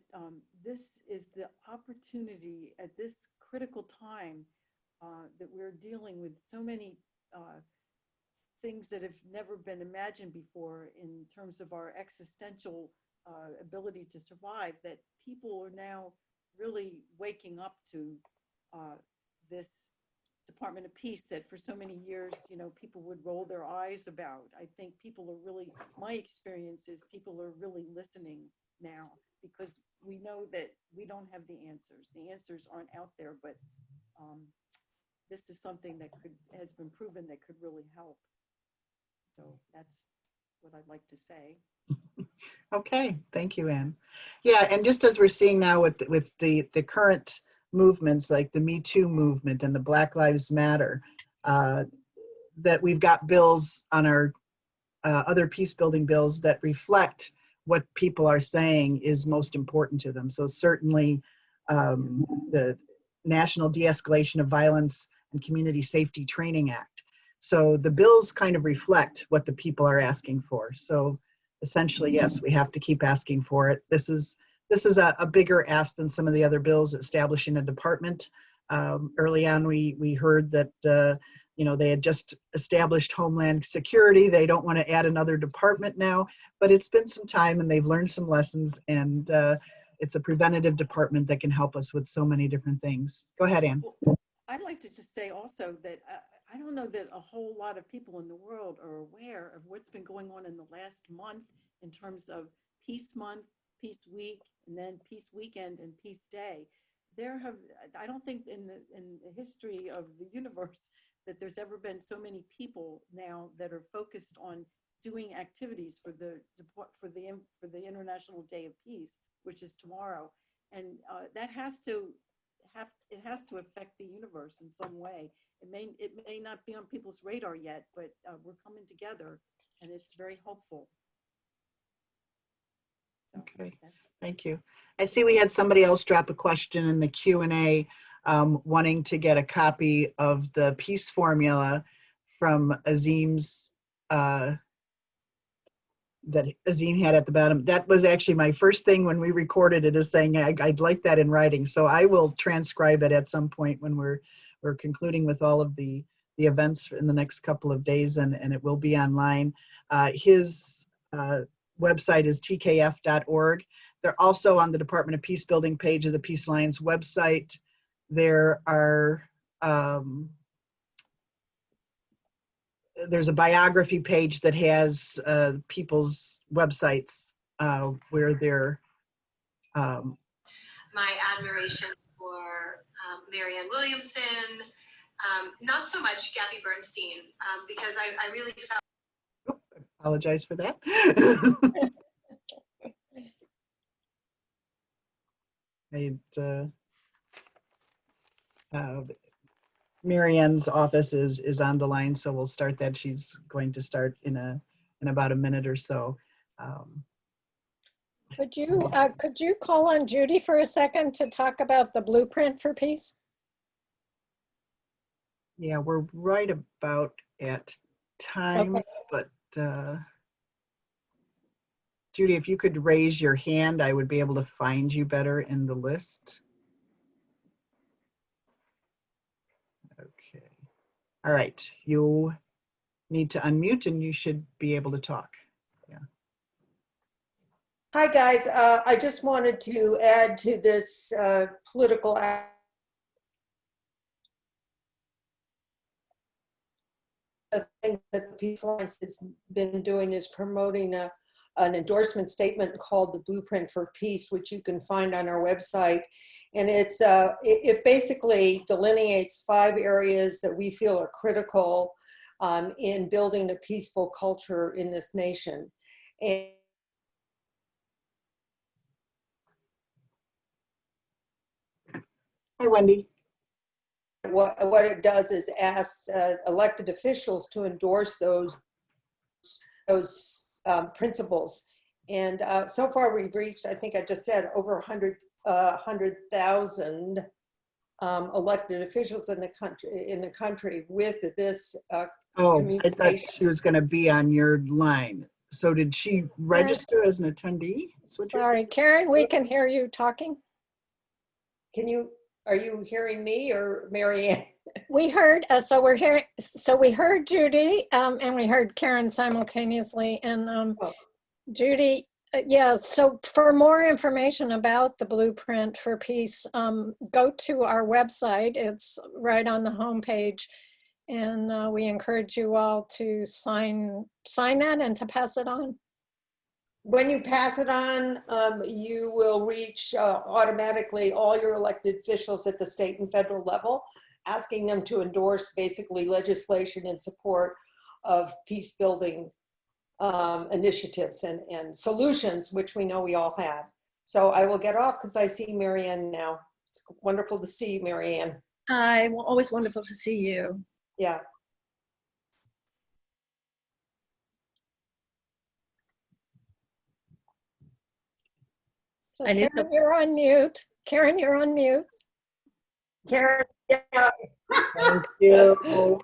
this is the opportunity at this critical time that we're dealing with so many things that have never been imagined before in terms of our existential ability to survive, that people are now really waking up to this Department of Peace that for so many years, you know, people would roll their eyes about. I think people are really, my experience is people are really listening now, because we know that we don't have the answers. The answers aren't out there, but this is something that has been proven that could really help. So that's what I'd like to say. Okay, thank you, Anne. Yeah, and just as we're seeing now with the current movements like the Me Too movement and the Black Lives Matter, that we've got bills on our other peace building bills that reflect what people are saying is most important to them. So certainly the National De-Escalation of Violence and Community Safety Training Act. So the bills kind of reflect what the people are asking for. So essentially, yes, we have to keep asking for it. This is a bigger ask than some of the other bills establishing a department. Early on, we heard that you know, they had just established Homeland Security. They don't want to add another department now, but it's been some time and they've learned some lessons, and it's a preventative department that can help us with so many different things. Go ahead, Anne. Well, I'd like to just say also that I don't know that a whole lot of people in the world are aware of what's been going on in the last month in terms of Peace Month, Peace Week, and then Peace Weekend and Peace Day. I don't think in the history of the universe that there's ever been so many people now that are focused on doing activities for the International Day of Peace, which is tomorrow, and that has to affect the universe in some way. It may not be on people's radar yet, but we're coming together, and it's very hopeful. So Okay, thank you. I see we had somebody else drop a question in the Q&A wanting to get a copy of the peace formula from Azim's, that Azim had at the bottom. That was actually my first thing when we recorded it, is saying I'd like that in writing. So I will transcribe it at some point when we're concluding with all of the events in the next couple of days, and it will be online. His website is tkf.org. They're also on the Department of Peacebuilding page of the Peace Alliance website. There are there's a biography page that has people's websites where they're my admiration for Marianne Williamson, not so much Gabby Bernstein, because I really felt. Oh, I apologize for that. Marianne's office is on the line, so we'll start that. She's going to start in about a minute or so. Could you call on Judy for a second to talk about the blueprint for peace? Yeah, we're right about at time, Okay. but Judy, if you could raise your hand, I would be able to find you better in the list. Okay. All right. You need to unmute and you should be able to talk. Yeah. Hi, guys. I just wanted to add to this political thing that the Peace Alliance has been doing is promoting an endorsement statement called the Blueprint for Peace, which you can find on our website. And it basically delineates 5 areas that we feel are critical in building a peaceful culture in this nation. And Hi, Wendy. what it does is ask elected officials to endorse those principles. And so far we've reached, I think I just said, over 100,000 elected officials in the country with this Oh, I thought she was going to be on your line. So did she register as an attendee? That's what you're saying? Sorry, Karen, we can hear you talking. Are you hearing me or Marianne? We heard, we heard Judy and we heard Karen simultaneously. And Judy, yeah, so for more information about the Blueprint for Peace, go to our website. It's right on the homepage. And we encourage you all to sign that and to pass it on. When you pass it on, you will reach automatically all your elected officials at the state and federal level, asking them to endorse basically legislation in support of peace building initiatives and solutions, which we know we all have. So I will get off because I see Marianne now. It's wonderful to see you, Marianne. Hi, well, always wonderful to see you. Yeah. So Karen, you're on mute. Karen, you're on mute. Karen, yeah. Thank you.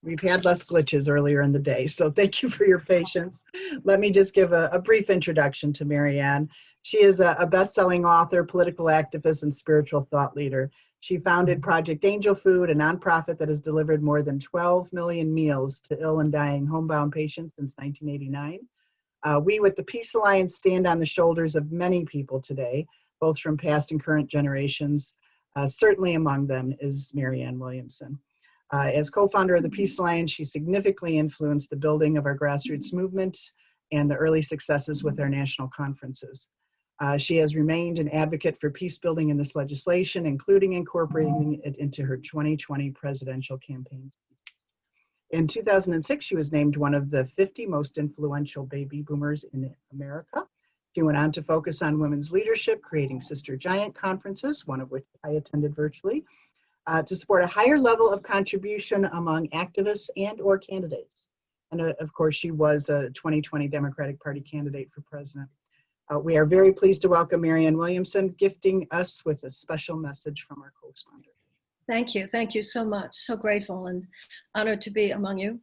We've had less glitches earlier in the day, so thank you for your patience. Let me just give a brief introduction to Marianne. She is a best-selling author, political activist, and spiritual thought leader. She founded Project Angel Food, a nonprofit that has delivered more than 12 million meals to ill and dying homebound patients since 1989. We with the Peace Alliance stand on the shoulders of many people today, both from past and current generations. Certainly among them is Marianne Williamson. As co-founder of the Peace Alliance, she significantly influenced the building of our grassroots movement and the early successes with our national conferences. She has remained an advocate for peace building in this legislation, including incorporating it into her 2020 presidential campaign. In 2006, she was named one of the 50 most influential baby boomers in America. She went on to focus on women's leadership, creating Sister Giant conferences, one of which I attended virtually, to support a higher level of contribution among activists and or candidates. And of course, she was a 2020 Democratic Party candidate for president. We are very pleased to welcome Marianne Williamson, gifting us with a special message from our co-sponsor. Thank you so much. So grateful and honored to be among you.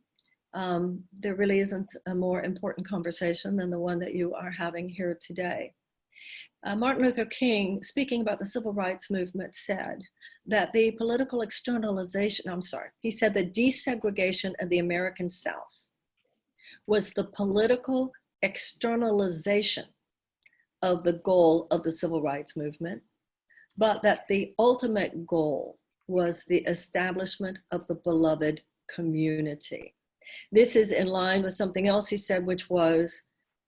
There really isn't a more important conversation than the one that you are having here today. Martin Luther King, speaking about the civil rights movement, said that the political externalization, he said the desegregation of the American South was the political externalization of the goal of the civil rights movement, but that the ultimate goal was the establishment of the beloved community. This is in line with something else he said, which was,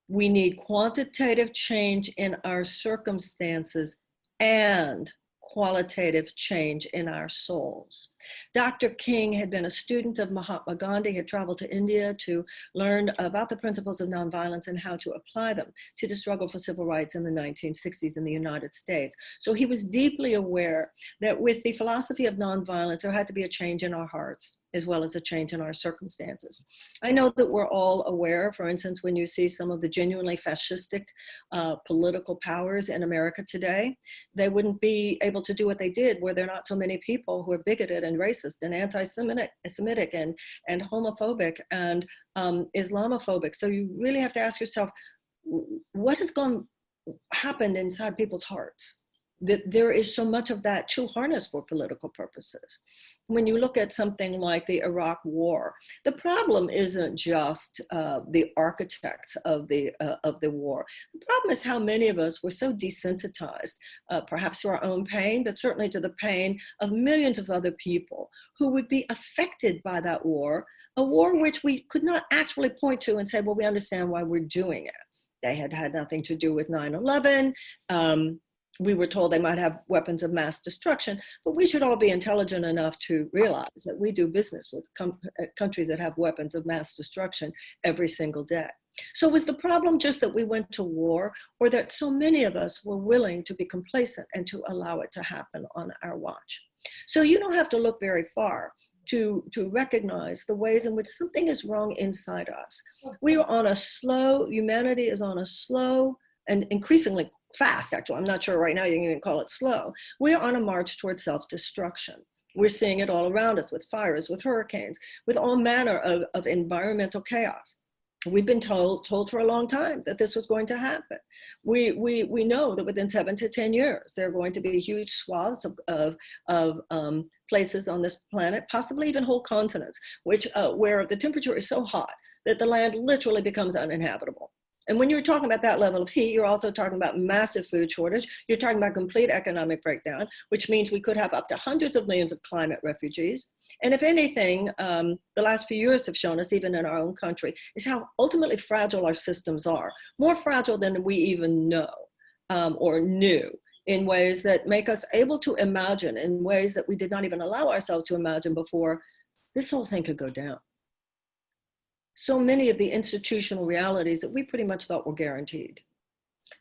we need quantitative change in our circumstances and qualitative change in our souls. Dr. King had been a student of Mahatma Gandhi, had traveled to India to learn about the principles of nonviolence and how to apply them to the struggle for civil rights in the 1960s in the United States. So he was deeply aware that with the philosophy of nonviolence, there had to be a change in our hearts as well as a change in our circumstances. I know that we're all aware, for instance, when you see some of the genuinely fascistic political powers in America today, they wouldn't be able to do what they did were there not so many people who are bigoted and racist and anti-Semitic and homophobic and Islamophobic. So you really have to ask yourself, what has happened inside people's hearts? That there is so much of that to harness for political purposes. When you look at something like the Iraq War, the problem isn't just the architects of the war. The problem is how many of us were so desensitized, perhaps to our own pain, but certainly to the pain of millions of other people who would be affected by that war, a war which we could not actually point to and say, well, we understand why we're doing it. They had had nothing to do with 9/11. We were told they might have weapons of mass destruction, but we should all be intelligent enough to realize that we do business with countries that have weapons of mass destruction every single day. So was the problem just that we went to war, or that so many of us were willing to be complacent and to allow it to happen on our watch? So you don't have to look very far to recognize the ways in which something is wrong inside us. We are on a slow, humanity is on a slow and increasingly fast, actually, I'm not sure right now you can even call it slow. We're on a march towards self-destruction. We're seeing it all around us with fires, with hurricanes, with all manner of environmental chaos. We've been told for a long time that this was going to happen. We know that within 7 to 10 years, there are going to be huge swaths of places on this planet, possibly even whole continents, where the temperature is so hot that the land literally becomes uninhabitable. And when you're talking about that level of heat, you're also talking about massive food shortage. You're talking about complete economic breakdown, which means we could have up to hundreds of millions of climate refugees. And if anything, the last few years have shown us, even in our own country, is how ultimately fragile our systems are, more fragile than we even know or knew, in ways that make us able to imagine, in ways that we did not even allow ourselves to imagine before, this whole thing could go down. So many of the institutional realities that we pretty much thought were guaranteed.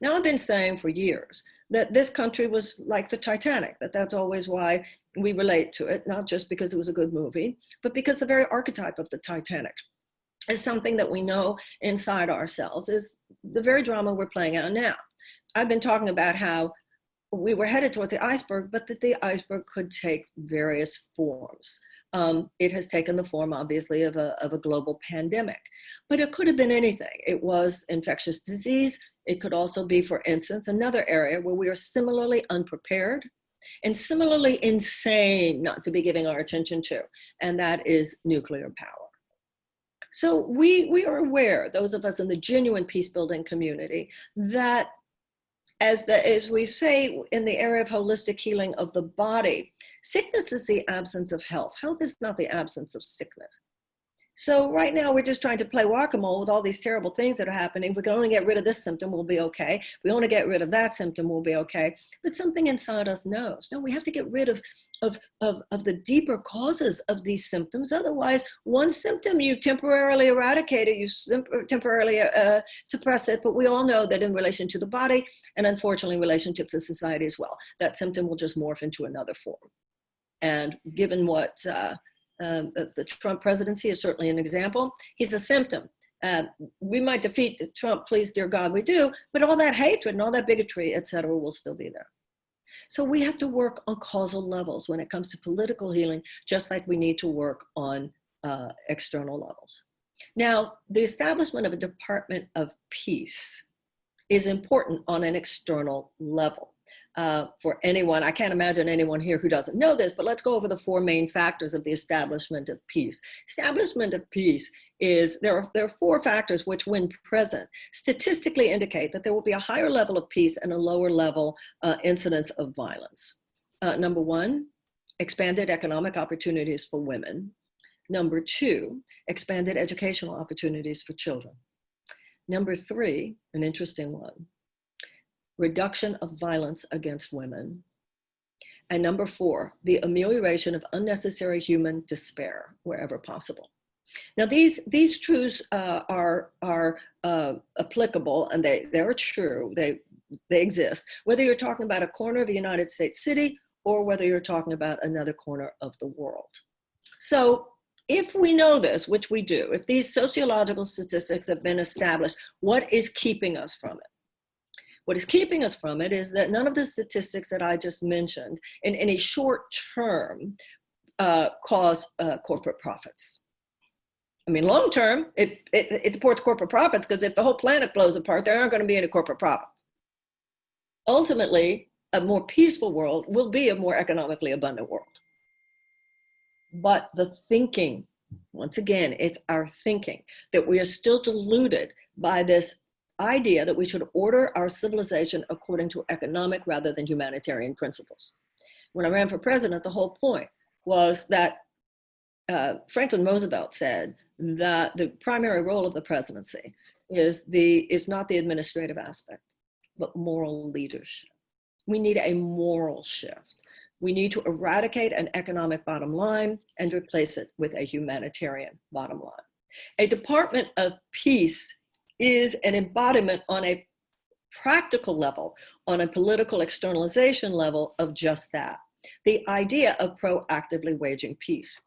Now, I've been saying for years that this country was like the Titanic, that's always why we relate to it, not just because it was a good movie, but because the very archetype of the Titanic is something that we know inside ourselves, is the very drama we're playing out now. I've been talking about how we were headed towards the iceberg, but that the iceberg could take various forms. It has taken the form, obviously, of a global pandemic, but it could have been anything. It was infectious disease. It could also be, for instance, another area where we are similarly unprepared and similarly insane not to be giving our attention to, and that is nuclear power. So we are aware, those of us in the genuine peace-building community, that as we say in the area of holistic healing of the body, sickness is the absence of health. Health is not the absence of sickness. So right now we're just trying to play whack-a-mole with all these terrible things that are happening. If we can only get rid of this symptom, we'll be okay. If we only get rid of that symptom, we'll be okay. But something inside us knows, no, we have to get rid of the deeper causes of these symptoms. Otherwise, one symptom, you temporarily eradicate it, you temporarily suppress it, but we all know that in relation to the body, and unfortunately in relation to society as well, that symptom will just morph into another form. And given what the Trump presidency is certainly an example. He's a symptom. We might defeat Trump, please, dear God, we do, but all that hatred and all that bigotry, et cetera, will still be there. So we have to work on causal levels when it comes to political healing, just like we need to work on external levels. Now, the establishment of a Department of Peace is important on an external level. For anyone, I can't imagine anyone here who doesn't know this, but let's go over the 4 main factors of the establishment of peace. Establishment of peace is, there are 4 factors which, when present, statistically indicate that there will be a higher level of peace and a lower level incidence of violence. Number 1, expanded economic opportunities for women. Number 2, expanded educational opportunities for children. Number 3, an interesting one, reduction of violence against women. And number 4, the amelioration of unnecessary human despair wherever possible. Now, these truths are applicable, and they're true. They exist, whether you're talking about a corner of a United States city or whether you're talking about another corner of the world. So if we know this, which we do, if these sociological statistics have been established, what is keeping us from it? What is keeping us from it is that none of the statistics that I just mentioned in any short term cause corporate profits. I mean, long term, it supports corporate profits, because if the whole planet blows apart, there aren't going to be any corporate profits. Ultimately, a more peaceful world will be a more economically abundant world. But the thinking, once again, it's our thinking, that we are still deluded by this idea that we should order our civilization according to economic rather than humanitarian principles. When I ran for president, the whole point was that Franklin Roosevelt said that the primary role of the presidency is not the administrative aspect, but moral leadership. We need a moral shift. We need to eradicate an economic bottom line and replace it with a humanitarian bottom line. A Department of Peace is an embodiment on a practical level, on a political externalization level of just that, the idea of proactively waging peace.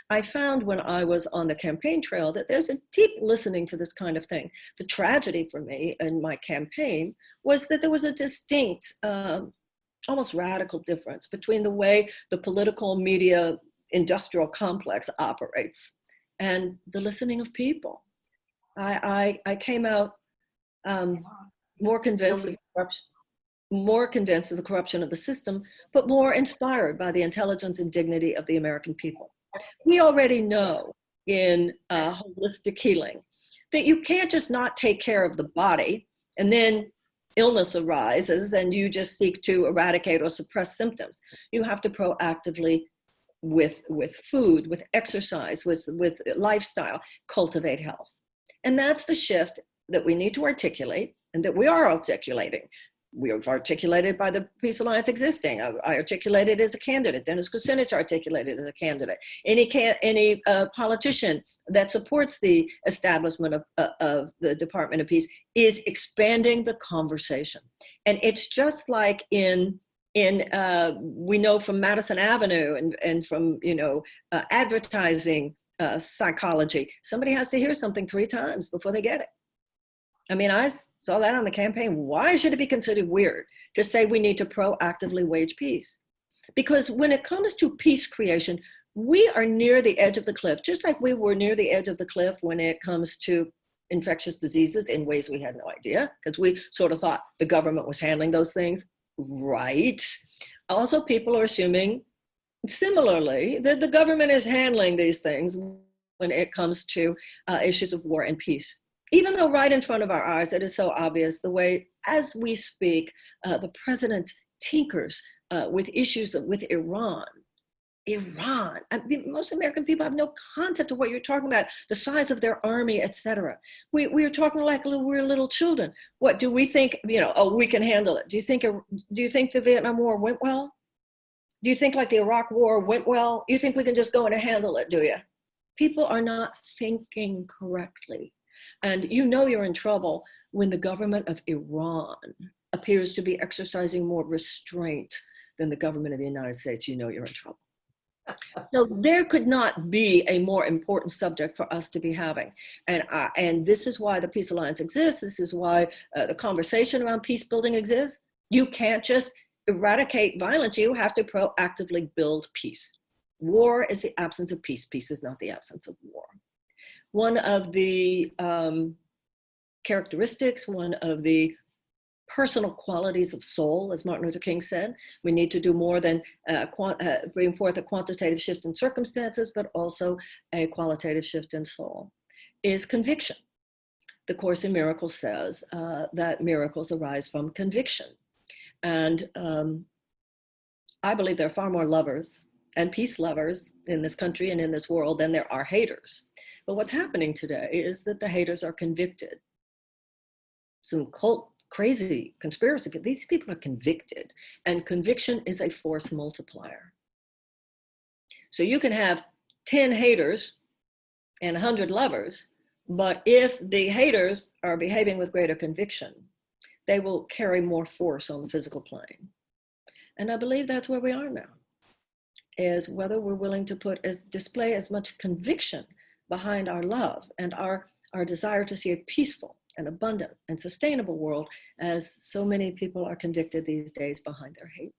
I found when I was on the campaign trail that there's a deep listening to this kind of thing. The tragedy for me in my campaign was that there was a distinct, almost radical difference between the way the political media industrial complex operates and the listening of people. I came out more convinced of the corruption of the system, but more inspired by the intelligence and dignity of the American people. We already know in holistic healing that you can't just not take care of the body and then illness arises and you just seek to eradicate or suppress symptoms. You have to proactively, with food, with exercise, with lifestyle, cultivate health. And that's the shift that we need to articulate and that we are articulating. We have articulated by the Peace Alliance existing. I articulated as a candidate. Dennis Kucinich articulated as a candidate. Any politician that supports the establishment of the Department of Peace is expanding the conversation. And it's just like we know from Madison Avenue and from advertising psychology, somebody has to hear something 3 times before they get it. I mean, I saw that on the campaign. Why should it be considered weird to say we need to proactively wage peace? Because when it comes to peace creation, we are near the edge of the cliff, just like we were near the edge of the cliff when it comes to infectious diseases in ways we had no idea, because we sort of thought the government was handling those things, right? Also, people are assuming similarly that the government is handling these things when it comes to issues of war and peace. Even though right in front of our eyes, it is so obvious the way, as we speak, the president tinkers with issues with Iran. I mean, most American people have no concept of what you're talking about, the size of their army, etc. We are talking like we're little children. What do we think? Oh, we can handle it. Do you think the Vietnam War went well? Do you think like the Iraq War went well? You think we can just go in and handle it, do you? People are not thinking correctly. And you're in trouble when the government of Iran appears to be exercising more restraint than the government of the United States. You're in trouble. So there could not be a more important subject for us to be having. And this is why the Peace Alliance exists. This is why the conversation around peace building exists. You can't just eradicate violence. You have to proactively build peace. War is the absence of peace. Peace is not the absence of war. One of the characteristics, one of the personal qualities of soul, as Martin Luther King said, we need to do more than bring forth a quantitative shift in circumstances, but also a qualitative shift in soul, is conviction. The Course in Miracles says that miracles arise from conviction. And I believe there are far more lovers and peace lovers in this country and in this world than there are haters. But what's happening today is that the haters are convicted. Some crazy conspiracy, but these people are convicted, and conviction is a force multiplier. So you can have 10 haters and 100 lovers, but if the haters are behaving with greater conviction, they will carry more force on the physical plane. And I believe that's where we are now, is whether we're willing to display as much conviction behind our love and our desire to see a peaceful and abundant and sustainable world, as so many people are convicted these days behind their hate.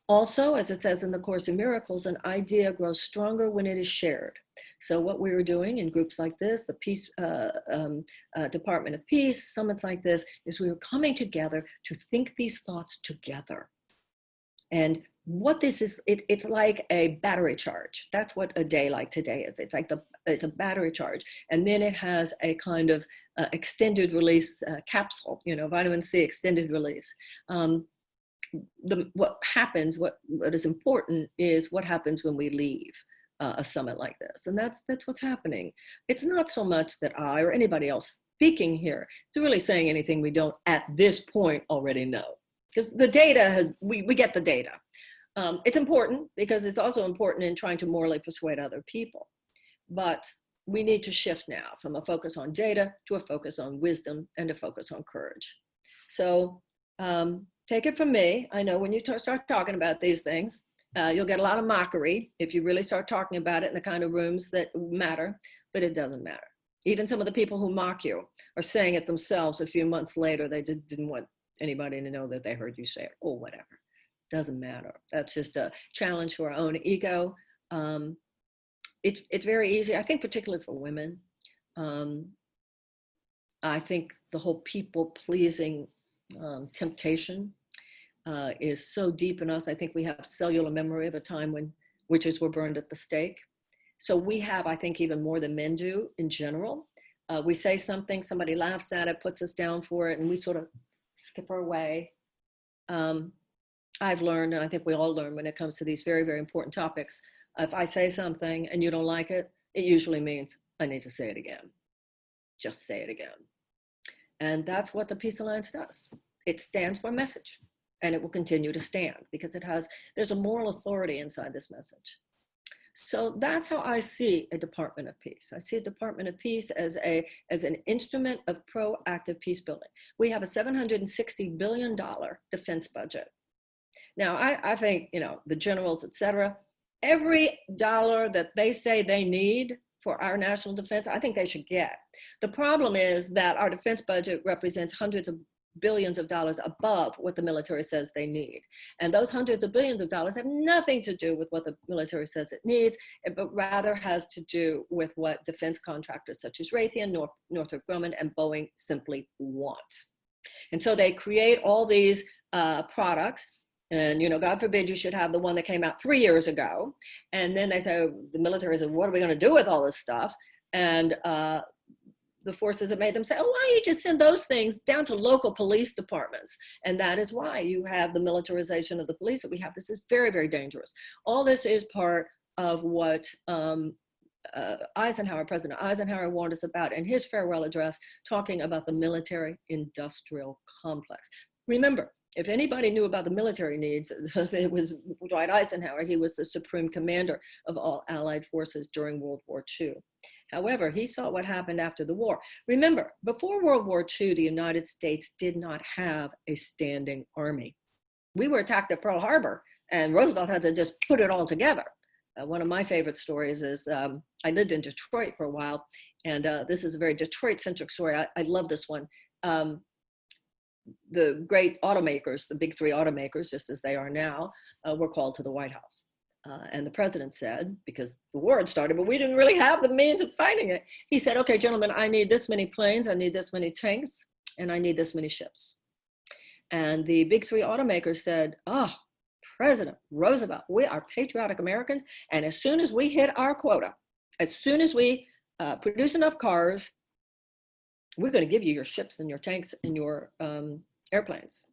Also, as it says in the Course in Miracles, an idea grows stronger when it is shared. So what we were doing in groups like this, the Department of Peace, summits like this, is we were coming together to think these thoughts together. And what this is, it's like a battery charge. That's what a day like today is. It's like it's a battery charge. And then it has a kind of extended release capsule, vitamin C extended release. What happens, what is important is what happens when we leave a summit like this. And that's what's happening. It's not so much that I or anybody else speaking here is really saying anything we don't at this point already know. Because the data we get the data. It's important because it's also important in trying to morally persuade other people. But we need to shift now from a focus on data to a focus on wisdom and a focus on courage. So take it from me. I know when you start talking about these things, you'll get a lot of mockery if you really start talking about it in the kind of rooms that matter, but it doesn't matter. Even some of the people who mock you are saying it themselves a few months later. They just didn't want anybody to know that they heard you say it or whatever. Doesn't matter. That's just a challenge to our own ego. It's very easy, I think, particularly for women. I think the whole people-pleasing temptation is so deep in us. I think we have cellular memory of a time when witches were burned at the stake. So we have, I think, even more than men do in general. We say something, somebody laughs at it, puts us down for it, and we sort of skip our way. I've learned, and I think we all learn when it comes to these very, very important topics, if I say something and you don't like it, it usually means I need to say it again. Just say it again. And that's what the Peace Alliance does. It stands for a message, and it will continue to stand because there's a moral authority inside this message. So that's how I see a Department of Peace. I see a Department of Peace as an instrument of proactive peace building. We have a $760 billion defense budget. Now, I think, the generals, et cetera, every dollar that they say they need for our national defense, I think they should get. The problem is that our defense budget represents hundreds of billions of dollars above what the military says they need. And those hundreds of billions of dollars have nothing to do with what the military says it needs, but rather has to do with what defense contractors such as Raytheon, Northrop Grumman, and Boeing simply want. And so they create all these products. And, God forbid you should have the one that came out 3 years ago. And then they say, the military said, what are we going to do with all this stuff? And the forces have made them say, oh, why don't you just send those things down to local police departments? And that is why you have the militarization of the police that we have. This is very, very dangerous. All this is part of what President Eisenhower warned us about in his farewell address, talking about the military-industrial complex. Remember, if anybody knew about the military needs, it was Dwight Eisenhower. He was the supreme commander of all Allied forces during World War II. However, he saw what happened after the war. Remember, before World War II, the United States did not have a standing army. We were attacked at Pearl Harbor, and Roosevelt had to just put it all together. One of my favorite stories is I lived in Detroit for a while, and this is a very Detroit-centric story. I love this one. The great automakers, the big three automakers, just as they are now, were called to the White House. And the president said, because the war had started, but we didn't really have the means of fighting it. He said, okay, gentlemen, I need this many planes, I need this many tanks, and I need this many ships. And the big three automakers said, oh, President Roosevelt, we are patriotic Americans. And as soon as we hit our quota, as soon as we produce enough cars, we're going to give you your ships and your tanks and your airplanes.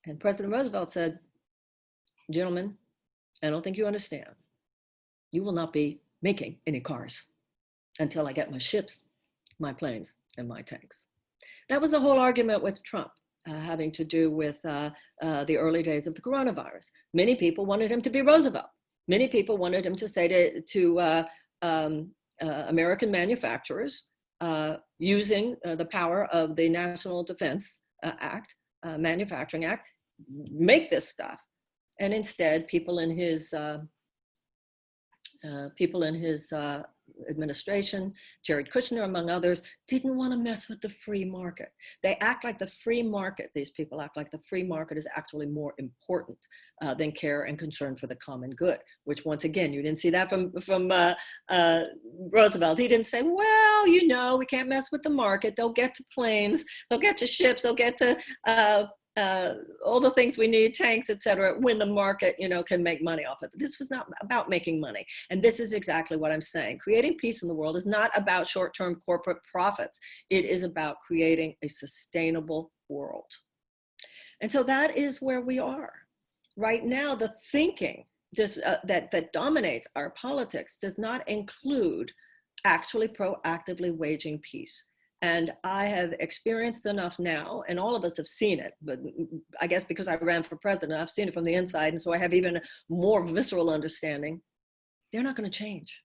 And President Roosevelt said, gentlemen, I don't think you understand. You will not be making any cars until I get my ships, my planes, and my tanks. That was the whole argument with Trump. having to do with the early days of the coronavirus. Many people wanted him to be Roosevelt. Many people wanted him to say to American manufacturers, using the power of the National Defense Act, Manufacturing Act, make this stuff. And instead, people in his administration, Jared Kushner, among others, didn't want to mess with the free market. They act like the free market, these people act like the free market is actually more important than care and concern for the common good, which once again, you didn't see that from Roosevelt. He didn't say, well, you know, we can't mess with the market. They'll get to planes, they'll get to ships, they'll get to all the things we need, tanks, et cetera, when the market, you know, can make money off of it. This was not about making money. And this is exactly what I'm saying. Creating peace in the world is not about short-term corporate profits. It is about creating a sustainable world. And so that is where we are. Right now, the thinking just, that dominates our politics does not include actually proactively waging peace. And I have experienced enough now, and all of us have seen it, but I guess because I ran for president, I've seen it from the inside, and so I have even more visceral understanding. They're not going to change.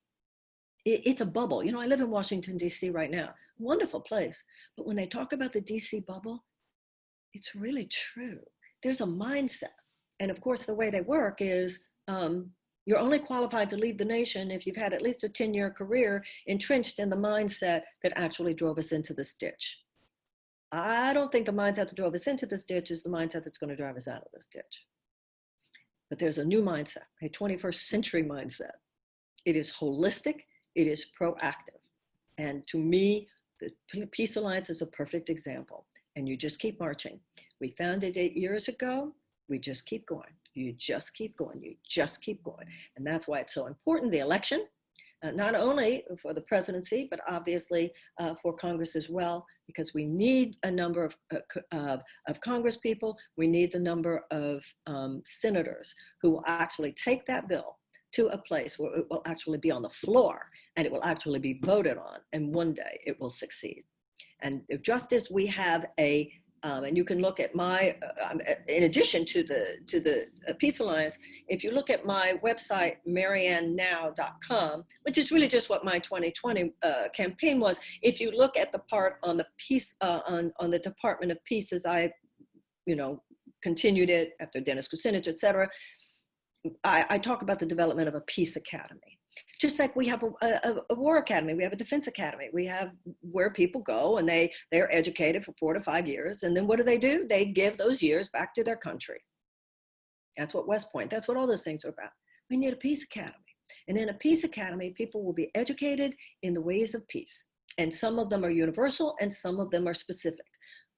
It's a bubble. You know, I live in Washington, D.C. right now. Wonderful place. But when they talk about the D.C. bubble, it's really true. There's a mindset. And of course, the way they work is you're only qualified to lead the nation if you've had at least a 10-year career entrenched in the mindset that actually drove us into this ditch. I don't think the mindset that drove us into this ditch is the mindset that's going to drive us out of this ditch. But there's a new mindset, a 21st century mindset. It is holistic, it is proactive. And to me, the Peace Alliance is a perfect example. And you just keep marching. We founded 8 years ago. We just keep going. You just keep going. You just keep going. And that's why it's so important, the election, not only for the presidency, but obviously for Congress as well, because we need a number of Congress people. We need the number of senators who will actually take that bill to a place where it will actually be on the floor and it will actually be voted on. And one day it will succeed. And just as we have and you can look at my, in addition to the Peace Alliance, if you look at my website, mariannenow.com, which is really just what my 2020 campaign was. If you look at the part on the peace, on the Department of Peace, as I, you know, continued it after Dennis Kucinich, et cetera, I talk about the development of a peace academy. Just like we have a war academy, we have a defense academy, we have where people go and they're educated for 4 to 5 years. And then what do? They give those years back to their country. That's what West Point, that's what all those things are about. We need a peace academy. And in a peace academy, people will be educated in the ways of peace. And some of them are universal and some of them are specific.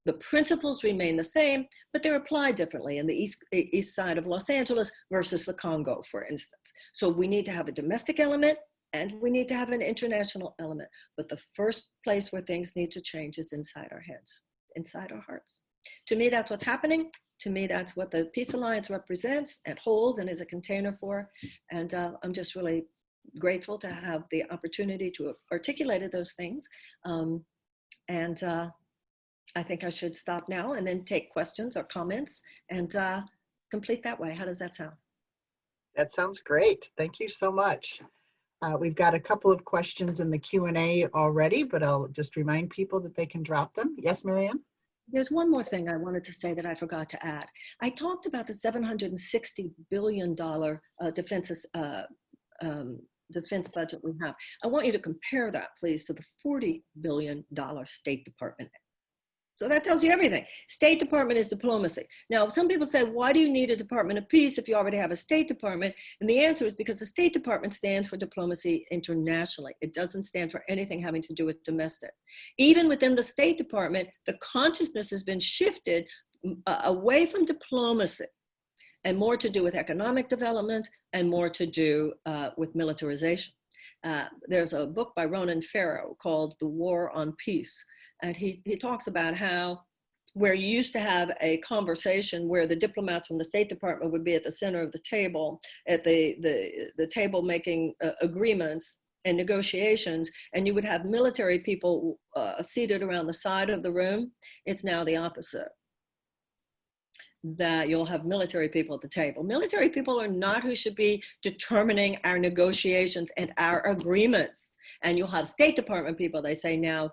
The principles remain the same, but they're applied differently in the east side of Los Angeles versus the Congo, for instance. So we need to have a domestic element and we need to have an international element. But the first place where things need to change is inside our heads, inside our hearts. To me, that's what's happening. To me, that's what the Peace Alliance represents and holds and is a container for. And I'm just really grateful to have the opportunity to have articulated those things. I think I should stop now and then take questions or comments and complete that way. How does that sound? That sounds great. Thank you so much. We've got a couple of questions in the Q&A already, but I'll just remind people that they can drop them. Yes, Marianne? There's one more thing I wanted to say that I forgot to add. I talked about the $760 billion defense budget we have. I want you to compare that, please, to the $40 billion State Department. So that tells you everything. State Department is diplomacy. Now, some people say, why do you need a Department of Peace if you already have a State Department? And the answer is because the State Department stands for diplomacy internationally. It doesn't stand for anything having to do with domestic. Even within the State Department, the consciousness has been shifted away from diplomacy and more to do with economic development and more to do with militarization. There's a book by Ronan Farrow called The War on Peace. And he talks about how where you used to have a conversation where the diplomats from the State Department would be at the center of the table, at the table making agreements and negotiations, and you would have military people seated around the side of the room, it's now the opposite. that you'll have military people at the table. Military people are not who should be determining our negotiations and our agreements. And you'll have State Department people, they say now,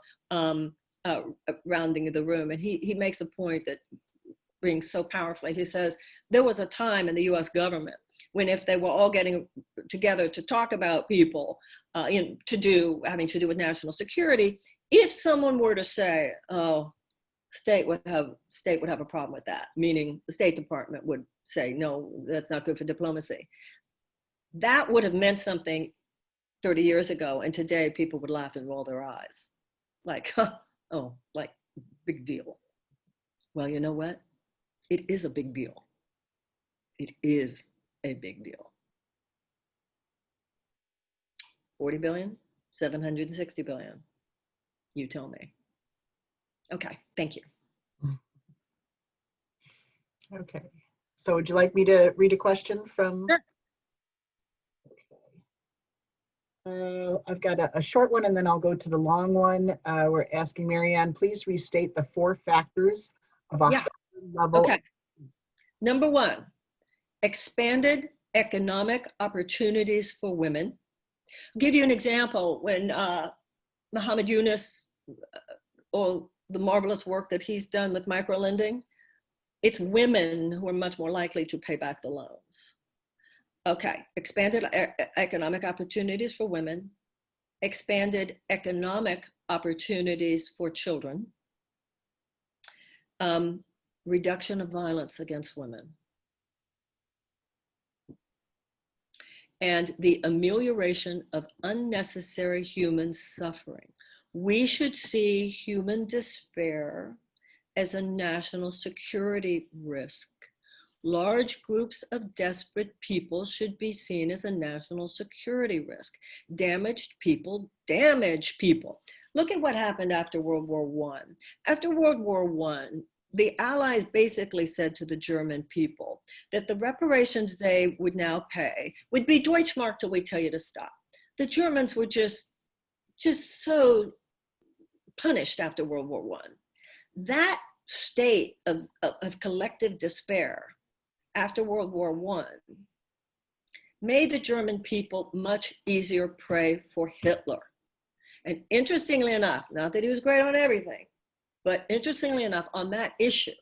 rounding the room. And he makes a point that rings so powerfully. He says, there was a time in the US government when if they were all getting together to talk about people having to do with national security, if someone were to say, oh, state would have a problem with that, meaning the State Department would say, no, that's not good for diplomacy. That would have meant something 30 years ago, and today people would laugh and roll their eyes. Like, oh, like, big deal. Well, you know what? It is a big deal. It is a big deal. 40 billion, 760 billion. You tell me. Okay, thank you. Okay, so would you like me to read a question from? Sure. I've got a short one and then I'll go to the long one. We're asking Marianne, please restate the 4 factors of a higher level. Okay. Number 1, expanded economic opportunities for women. I'll give you an example. When Muhammad Yunus, or the marvelous work that he's done with microlending, it's women who are much more likely to pay back the loans. Okay, expanded economic opportunities for women, expanded economic opportunities for children, reduction of violence against women, and the amelioration of unnecessary human suffering. We should see human despair as a national security risk. Large groups of desperate people should be seen as a national security risk. Damaged people damage people. Look at what happened after World War I. After World War I, the Allies basically said to the German people that the reparations they would now pay would be Deutschmark till we tell you to stop. The Germans were just so punished after World War I. That state of collective despair after World War I made the German people much easier prey for Hitler. And interestingly enough, not that he was great on everything, but interestingly enough, on that issue,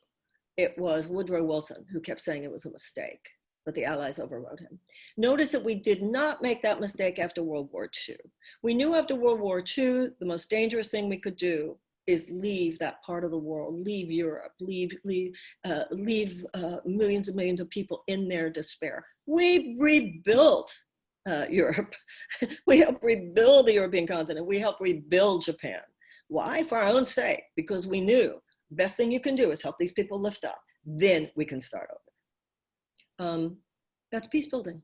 it was Woodrow Wilson who kept saying it was a mistake, but the Allies overrode him. Notice that we did not make that mistake after World War II. We knew after World War II, the most dangerous thing we could do is leave that part of the world, leave Europe, leave millions and millions of people in their despair. We rebuilt Europe. We helped rebuild the European continent. We helped rebuild Japan. Why? For our own sake, because we knew the best thing you can do is help these people lift up. Then we can start over. That's peace building.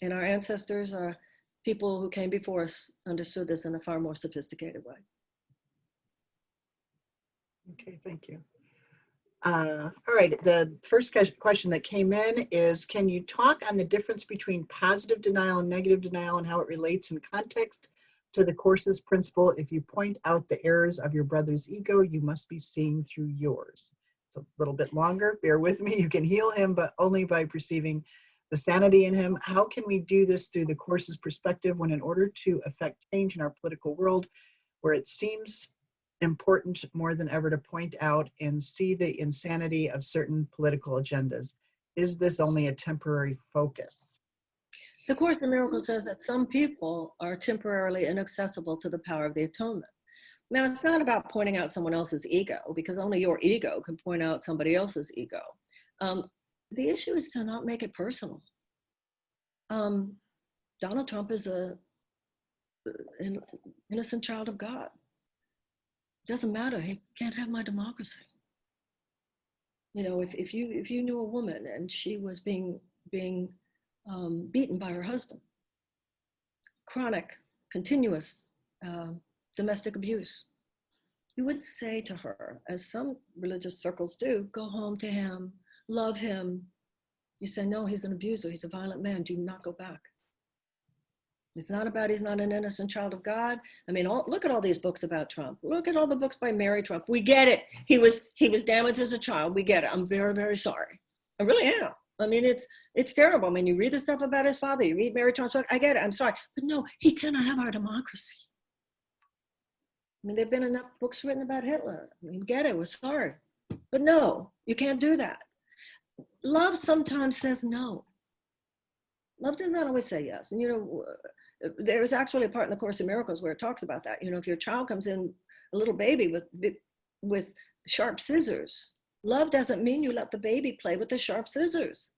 And our ancestors, are people who came before us, understood this in a far more sophisticated way. Okay, thank you. All right, the first question that came in is, can you talk on the difference between positive denial and negative denial and how it relates in context to the course's principle? If you point out the errors of your brother's ego, you must be seeing through yours. It's a little bit longer, bear with me. You can heal him, but only by perceiving the sanity in him. How can we do this through the course's perspective when, in order to affect change in our political world, where it seems important more than ever to point out and see the insanity of certain political agendas? Is this only a temporary focus? The Course in Miracles says that some people are temporarily inaccessible to the power of the atonement. Now, it's not about pointing out someone else's ego, because only your ego can point out somebody else's ego. The issue is to not make it personal. Donald Trump is an innocent child of God. Doesn't matter, he can't have my democracy. You know, if you knew a woman and she was being beaten by her husband, chronic, continuous domestic abuse, you would say to her, as some religious circles do, go home to him, love him. You say, no, he's an abuser, he's a violent man, do not go back. It's not about he's not an innocent child of God. I mean, look at all these books about Trump. Look at all the books by Mary Trump. We get it. He was damaged as a child. We get it. I'm very, very sorry. I really am. I mean, it's terrible. I mean, you read the stuff about his father, you read Mary Trump's book, I get it, I'm sorry. But no, he cannot have our democracy. I mean, there've been enough books written about Hitler. I mean, get it, we're sorry. But no, you can't do that. Love sometimes says no. Love does not always say yes. And, you know, there's actually a part in the Course in Miracles where it talks about that. You know, if your child comes in, a little baby with sharp scissors, love doesn't mean you let the baby play with the sharp scissors.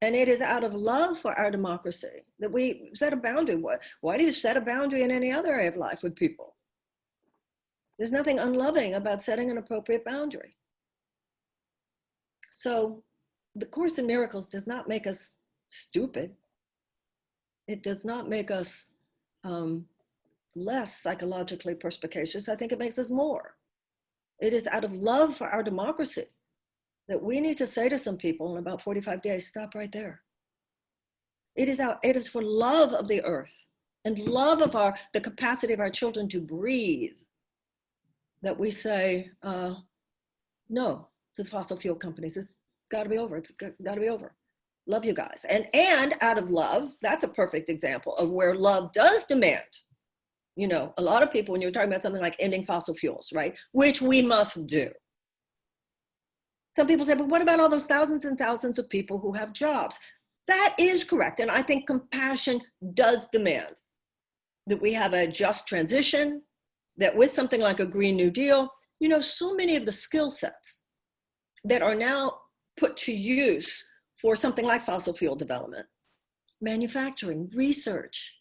And it is out of love for our democracy that we set a boundary. Why do you set a boundary in any other area of life with people? There's nothing unloving about setting an appropriate boundary. So the Course in Miracles does not make us stupid. It does not make us less psychologically perspicacious. I think it makes us more. It is out of love for our democracy that we need to say to some people in about 45 days, stop right there. It is for love of the earth and love of the capacity of our children to breathe that we say no to the fossil fuel companies. It's got to be over. It's got to be over. Love you guys. And out of love, that's a perfect example of where love does demand. You know, a lot of people, when you're talking about something like ending fossil fuels, right, which we must do. Some people say, but what about all those thousands and thousands of people who have jobs? That is correct. And I think compassion does demand that we have a just transition, that with something like a Green New Deal, you know, so many of the skill sets that are now put to use for something like fossil fuel development, manufacturing, research,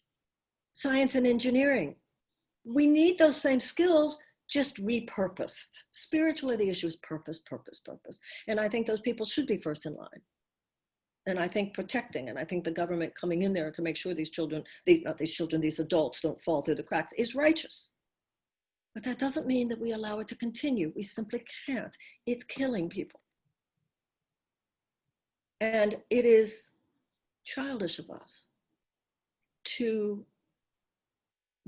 science and engineering. We need those same skills, just repurposed. Spiritually, the issue is purpose, purpose, purpose. And I think those people should be first in line. And I think protecting, and I think the government coming in there to make sure these children, these adults don't fall through the cracks is righteous. But that doesn't mean that we allow it to continue. We simply can't. It's killing people. And it is childish of us to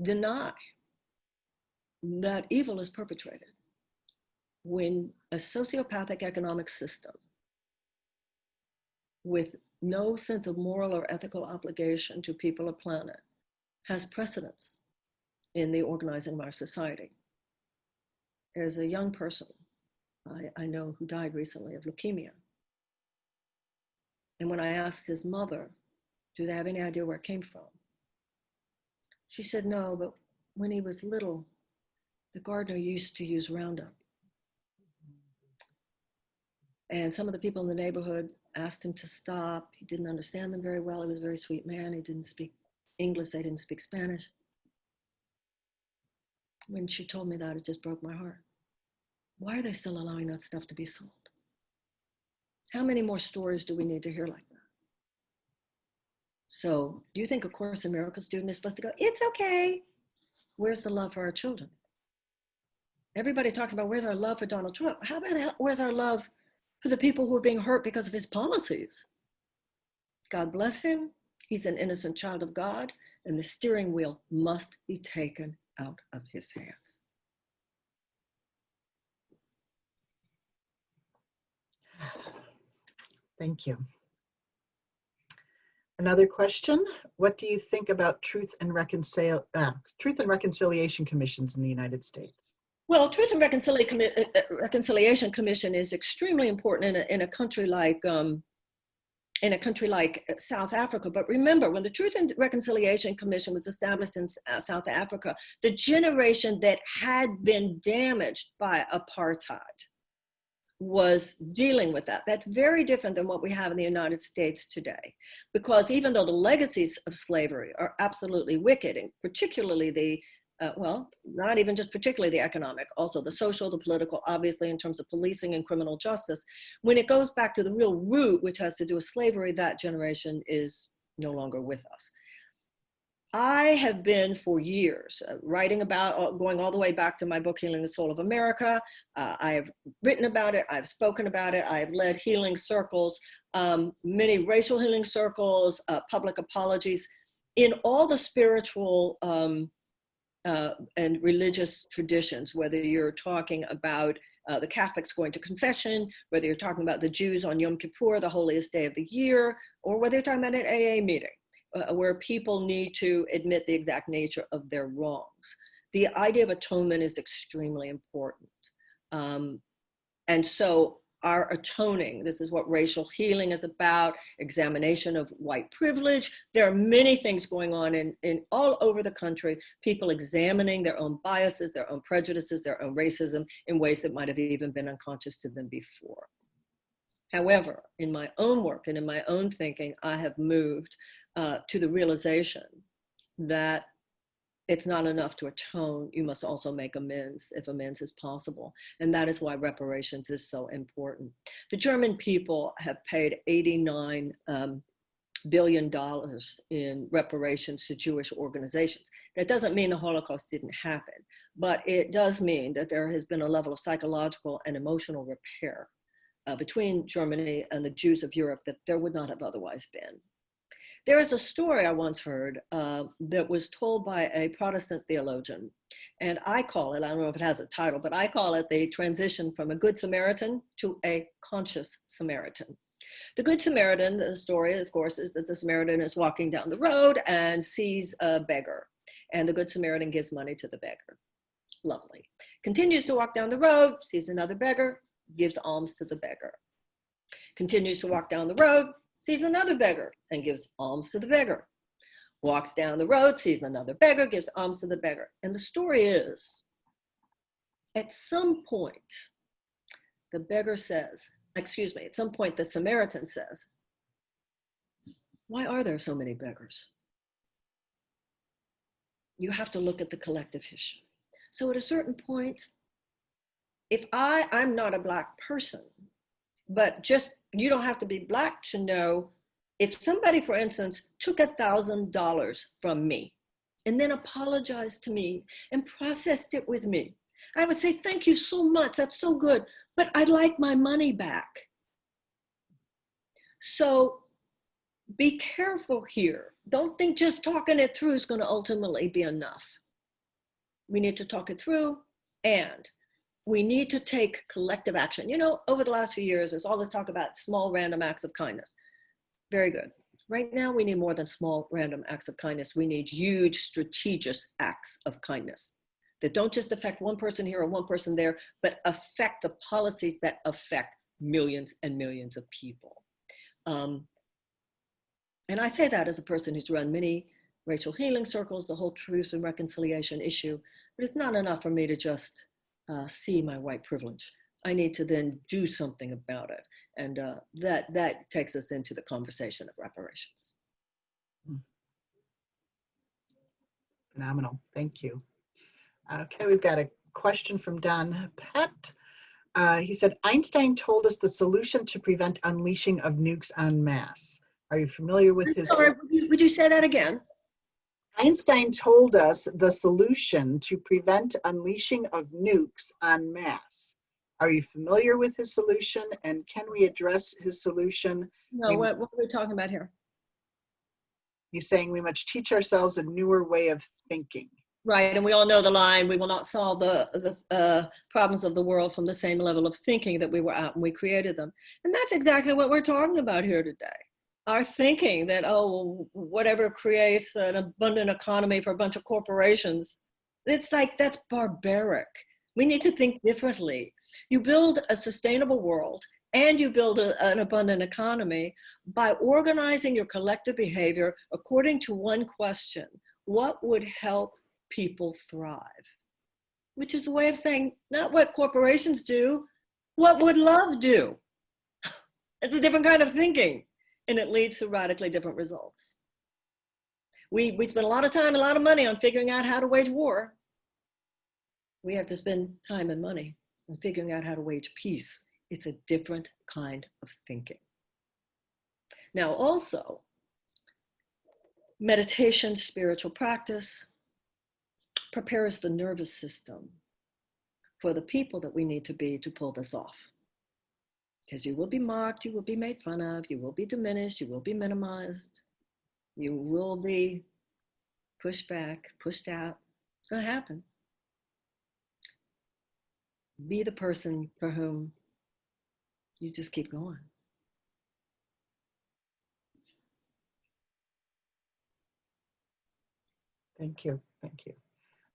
deny that evil is perpetrated when a sociopathic economic system with no sense of moral or ethical obligation to people or planet has precedence in the organizing of our society. There's a young person I know who died recently of leukemia. And when I asked his mother, do they have any idea where it came from? She said, no, but when he was little, the gardener used to use Roundup. And some of the people in the neighborhood asked him to stop. He didn't understand them very well. He was a very sweet man. He didn't speak English. They didn't speak Spanish. When she told me that, it just broke my heart. Why are they still allowing that stuff to be sold? How many more stories do we need to hear like that? So do you think a Course in Miracles student is supposed to go, it's okay? Where's the love for our children? Everybody talks about where's our love for Donald Trump? How about where's our love for the people who are being hurt because of his policies? God bless him. He's an innocent child of God, and the steering wheel must be taken out of his hands. Thank you. Another question, what do you think about Truth and Reconciliation Commissions in the United States? Well, Truth and Reconciliation Commission is extremely important in a country like South Africa. But remember, when the Truth and Reconciliation Commission was established in South Africa, the generation that had been damaged by apartheid was dealing with that. That's very different than what we have in the United States today, because even though the legacies of slavery are absolutely wicked, and particularly not even just particularly the economic, also the social, the political, obviously in terms of policing and criminal justice, when it goes back to the real root, which has to do with slavery, that generation is no longer with us. I have been for years writing about, going all the way back to my book, Healing the Soul of America. I have written about it, I've spoken about it, I have led healing circles, many racial healing circles, public apologies, in all the spiritual and religious traditions, whether you're talking about the Catholics going to confession, whether you're talking about the Jews on Yom Kippur, the holiest day of the year, or whether you're talking about an AA meeting, where people need to admit the exact nature of their wrongs. The idea of atonement is extremely important. And so our atoning, this is what racial healing is about, examination of white privilege. There are many things going on in all over the country, people examining their own biases, their own prejudices, their own racism in ways that might have even been unconscious to them before. However, in my own work and in my own thinking, I have moved to the realization that it's not enough to atone. You must also make amends if amends is possible. And that is why reparations is so important. The German people have paid $89 billion in reparations to Jewish organizations. That doesn't mean the Holocaust didn't happen, but it does mean that there has been a level of psychological and emotional repair between Germany and the Jews of Europe that there would not have otherwise been. There is a story I once heard that was told by a Protestant theologian, and I call it, I don't know if it has a title, but I call it the transition from a good Samaritan to a conscious Samaritan. The Good Samaritan, the story, of course, is that the Samaritan is walking down the road and sees a beggar, and the Good Samaritan gives money to the beggar. Lovely. Continues to walk down the road, sees another beggar, gives alms to the beggar. Continues to walk down the road, sees another beggar and gives alms to the beggar. Walks down the road, sees another beggar, gives alms to the beggar. And the story is, at some point, the beggar says, excuse me, at some point the Samaritan says, why are there so many beggars? You have to look at the collective history. So at a certain point, if I'm not a Black person, but just, you don't have to be Black to know, if somebody, for instance, took $1,000 from me and then apologized to me and processed it with me, I would say, thank you so much, that's so good, but I'd like my money back. So be careful here. Don't think just talking it through is going to ultimately be enough. We need to talk it through, and we need to take collective action. You know, over the last few years, there's all this talk about small random acts of kindness. Very good. Right now, we need more than small random acts of kindness. We need huge strategic acts of kindness that don't just affect one person here or one person there, but affect the policies that affect millions and millions of people. And I say that as a person who's run many racial healing circles, the whole truth and reconciliation issue, but it's not enough for me to just see my white privilege. I need to then do something about it. And that takes us into the conversation of reparations. Phenomenal, thank you. Okay, we've got a question from Don Pett. He said, Einstein told us the solution to prevent unleashing of nukes en masse. Are you familiar with his? Sorry, would you say that again? Einstein told us the solution to prevent unleashing of nukes en masse. Are you familiar with his solution, and can we address his solution? No, what are we talking about here? He's saying we must teach ourselves a newer way of thinking. Right, and we all know the line, we will not solve the problems of the world from the same level of thinking that we were at when we created them. And that's exactly what we're talking about here today. Our thinking that, oh, whatever creates an abundant economy for a bunch of corporations, it's like, that's barbaric. We need to think differently. You build a sustainable world and you build an abundant economy by organizing your collective behavior according to one question: what would help people thrive? Which is a way of saying, not what corporations do, what would love do? It's a different kind of thinking, and it leads to radically different results. We spend a lot of time and a lot of money on figuring out how to wage war. We have to spend time and money on figuring out how to wage peace. It's a different kind of thinking. Now also, meditation, spiritual practice, prepares the nervous system for the people that we need to be to pull this off. Because you will be mocked, you will be made fun of, you will be diminished, you will be minimized, you will be pushed back, pushed out. It's going to happen. be the person for whom you just keep going. Thank you. Thank you.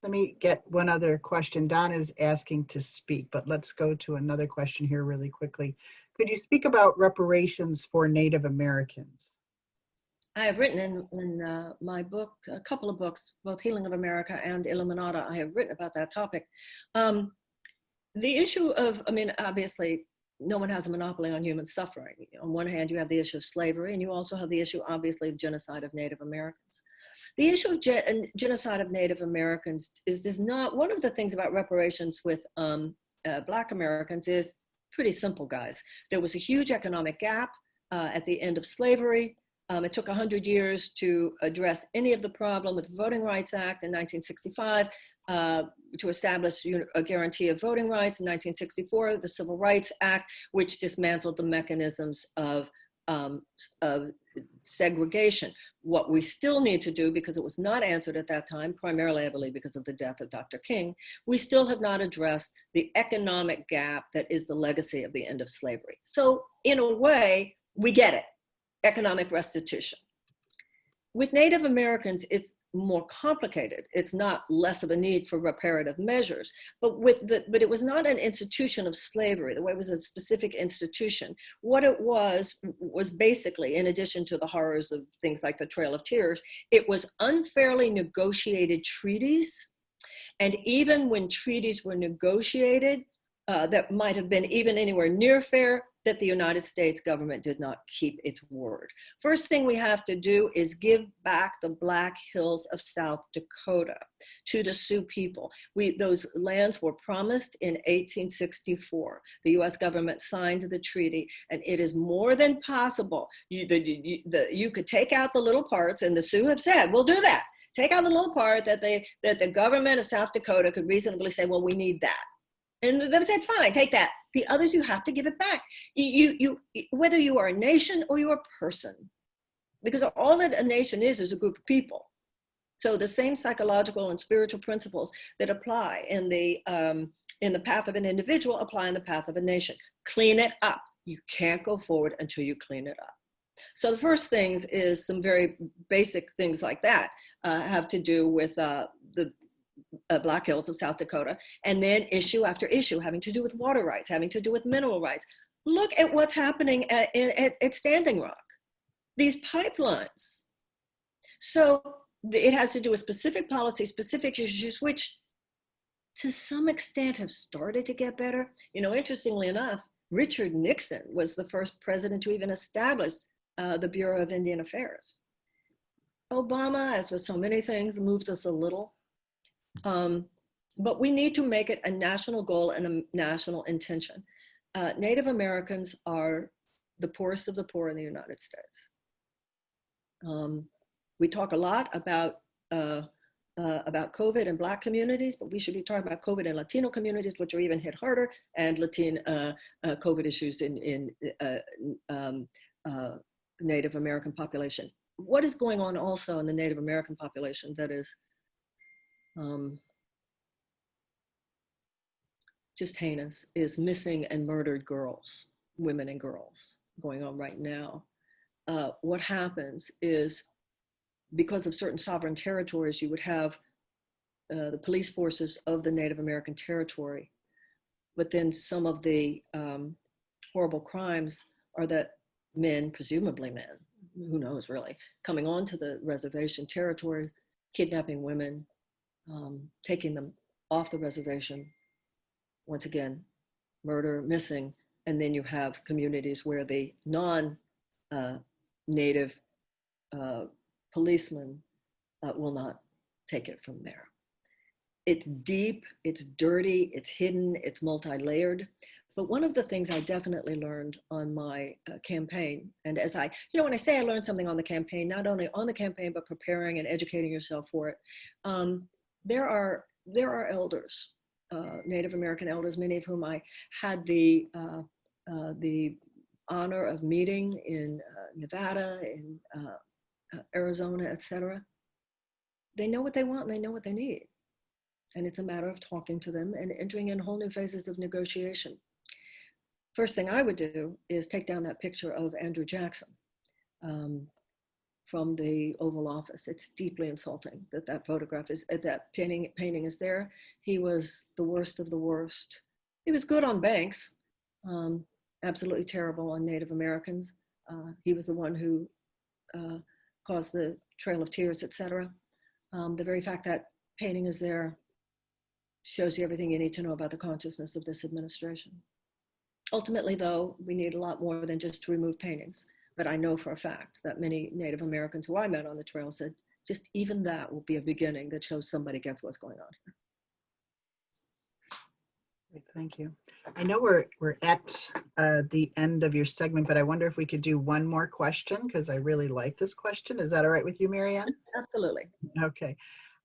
Let me get one other question. Don is asking to speak, but let's go to another question here really quickly. Could you speak about reparations for Native Americans? I have written in my book, a couple of books, both Healing of America and Illuminata, I have written about that topic. The issue of, I mean, obviously, no one has a monopoly on human suffering. On one hand, you have the issue of slavery, and you also have the issue, obviously, of genocide of Native Americans. The issue of genocide of Native Americans is not, one of the things about reparations with Black Americans is pretty simple, guys. There was a huge economic gap at the end of slavery. It took 100 years to address any of the problem with the Voting Rights Act in 1965, to establish a guarantee of voting rights in 1964, the Civil Rights Act, which dismantled the mechanisms of segregation. What we still need to do, because it was not answered at that time, primarily I believe because of the death of Dr. King, we still have not addressed the economic gap that is the legacy of the end of slavery. So in a way, we get it, economic restitution. With Native Americans, it's more complicated. It's not less of a need for reparative measures, but it was not an institution of slavery. The way it was a specific institution. What it was basically, in addition to the horrors of things like the Trail of Tears, it was unfairly negotiated treaties. And even when treaties were negotiated, that might have been even anywhere near fair, that the United States government did not keep its word. First thing we have to do is give back the Black Hills of South Dakota to the Sioux people. Those lands were promised in 1864. The US government signed the treaty, and it is more than possible. You could take out the little parts, and the Sioux have said, we'll do that. Take out the little part that the government of South Dakota could reasonably say, well, we need that. And they said, fine, take that. The others, you have to give it back. Whether you are a nation or you're a person, because all that a nation is a group of people. So the same psychological and spiritual principles that apply in the path of an individual apply in the path of a nation. Clean it up. You can't go forward until you clean it up. So the first things is some very basic things like that have to do with the Black Hills of South Dakota, and then issue after issue having to do with water rights, having to do with mineral rights. Look at what's happening at Standing Rock, these pipelines. So it has to do with specific policies, specific issues, which to some extent have started to get better. You know, interestingly enough, Richard Nixon was the first president to even establish the Bureau of Indian Affairs. Obama, as with so many things, moved us a little. But we need to make it a national goal and a national intention. Native Americans are the poorest of the poor in the United States. We talk a lot about COVID and Black communities, but we should be talking about COVID and Latino communities, which are even hit harder, and COVID issues in Native American population. What is going on also in the Native American population that is just heinous is missing and murdered girls, women and girls going on right now. What happens is, because of certain sovereign territories, you would have the police forces of the Native American territory, but then some of the horrible crimes are that men, presumably men, who knows really, coming onto the reservation territory, kidnapping women, taking them off the reservation, once again, murder, missing, and then you have communities where the non-native policemen will not take it from there. It's deep, it's dirty, it's hidden, it's multi-layered. But one of the things I definitely learned on my campaign, and as when I say I learned something on the campaign, not only on the campaign, but preparing and educating yourself for it, there are elders, Native American elders, many of whom I had the honor of meeting in Nevada, in Arizona, etc. They know what they want and they know what they need. And it's a matter of talking to them and entering in whole new phases of negotiation. First thing I would do is take down that picture of Andrew Jackson from the Oval Office. It's deeply insulting that that photograph is, that painting is there. He was the worst of the worst. He was good on banks, absolutely terrible on Native Americans. He was the one who caused the Trail of Tears, etc. The very fact that painting is there shows you everything you need to know about the consciousness of this administration. Ultimately, though, we need a lot more than just to remove paintings. But I know for a fact that many Native Americans who I met on the trail said, just even that will be a beginning that shows somebody gets what's going on here. Great, thank you. I know we're at the end of your segment, but I wonder if we could do one more question, because I really like this question. Is that all right with you, Marianne? Absolutely. Okay.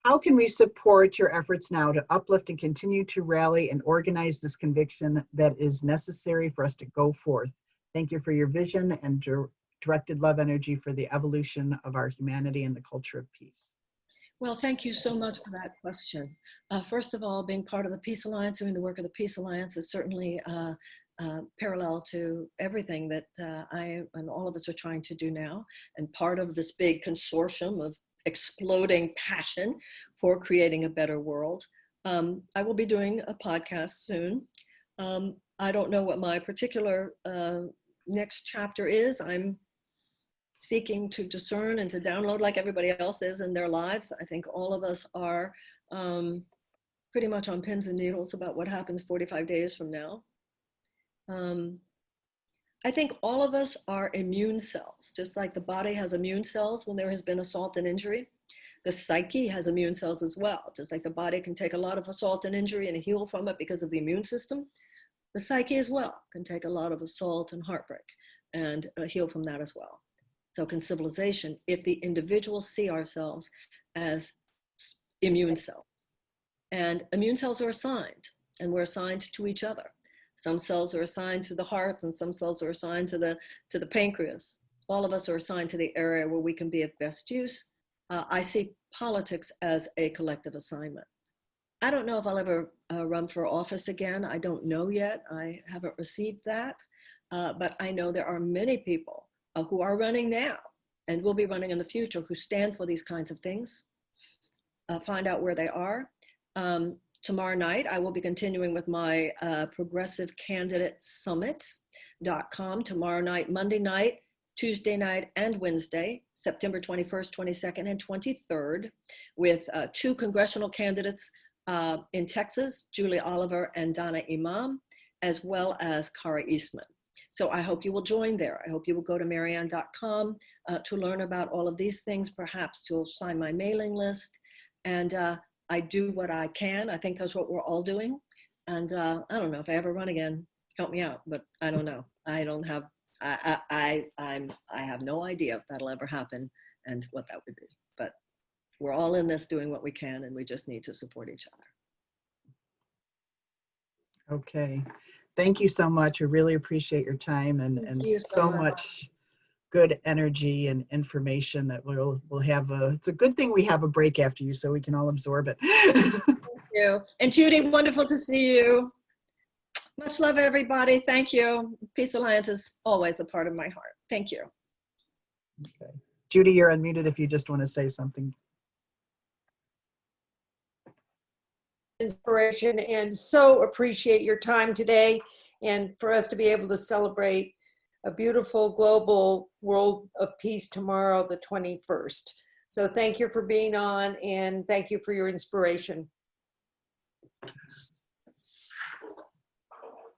How can we support your efforts now to uplift and continue to rally and organize this conviction that is necessary for us to go forth? Thank you for your vision and directed love energy for the evolution of our humanity and the culture of peace. Well, thank you so much for that question. First of all, being part of the Peace Alliance, doing the work of the Peace Alliance is certainly parallel to everything that I and all of us are trying to do now, and part of this big consortium of exploding passion for creating a better world. I will be doing a podcast soon. I don't know what my particular next chapter is. I'm seeking to discern and to download like everybody else is in their lives. I think all of us are pretty much on pins and needles about what happens 45 days from now. I think all of us are immune cells, just like the body has immune cells when there has been assault and injury. The psyche has immune cells as well, just like the body can take a lot of assault and injury and heal from it because of the immune system. The psyche as well can take a lot of assault and heartbreak and heal from that as well. So can civilization, if the individuals see ourselves as immune cells. And immune cells are assigned, and we're assigned to each other. Some cells are assigned to the heart, and some cells are assigned to the pancreas. All of us are assigned to the area where we can be of best use. I see politics as a collective assignment. I don't know if I'll ever run for office again. I don't know yet. I haven't received that. But I know there are many people who are running now and will be running in the future who stand for these kinds of things. Find out where they are. Tomorrow night, I will be continuing with my Progressive Candidate Summit.com tomorrow night, Monday night, Tuesday night, and Wednesday, September 21st, 22nd, and 23rd, with 2 congressional candidates in Texas, Julie Oliver and Donna Imam, as well as Kara Eastman. So I hope you will join there. I hope you will go to marianne.com to learn about all of these things, perhaps to sign my mailing list. And I do what I can. I think that's what we're all doing. And I don't know if I ever run again, help me out, but I don't know. I don't have, I have no idea if that'll ever happen and what that would be. But we're all in this doing what we can, and we just need to support each other. Okay. Thank you so much. We really appreciate your time and so much good energy and information that we'll have it's a good thing we have a break after you so we can all absorb it. Thank you. And Judy, wonderful to see you. Much love, everybody. Thank you. Peace Alliance is always a part of my heart. Thank you. Okay. Judy, you're unmuted if you just want to say something. Inspiration, and so appreciate your time today, and for us to be able to celebrate a beautiful global world of peace tomorrow, the 21st. So thank you for being on, and thank you for your inspiration.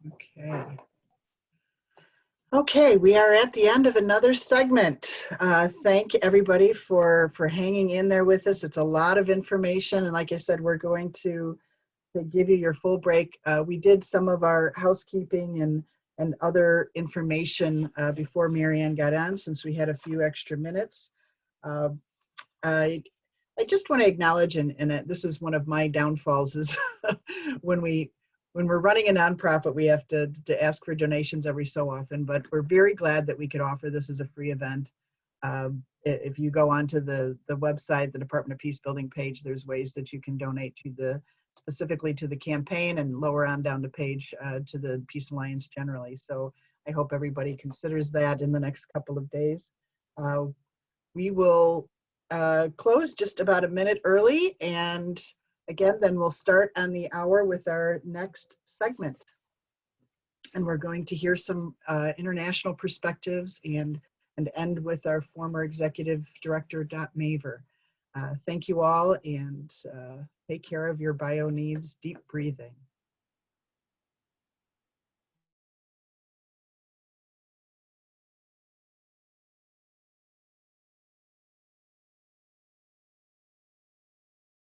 Okay. Okay, we are at the end of another segment. Thank everybody for hanging in there with us. It's a lot of information, and like I said, we're going to give you your full break. We did some of our housekeeping and other information before Marianne got on, since we had a few extra minutes. I just want to acknowledge, and this is one of my downfalls, is when we're running a nonprofit, we have to ask for donations every so often, but we're very glad that we could offer this as a free event. If you go onto the website, the Department of Peacebuilding page, there's ways that you can donate to the specifically to the campaign, and lower on down the page to the Peace Alliance generally. So I hope everybody considers that in the next couple of days. We will close just about a minute early, and again, then we'll start on the hour with our next segment. And we're going to hear some international perspectives and end with our former executive director, Dot Maver. Thank you all, and take care of your bio needs. Deep breathing.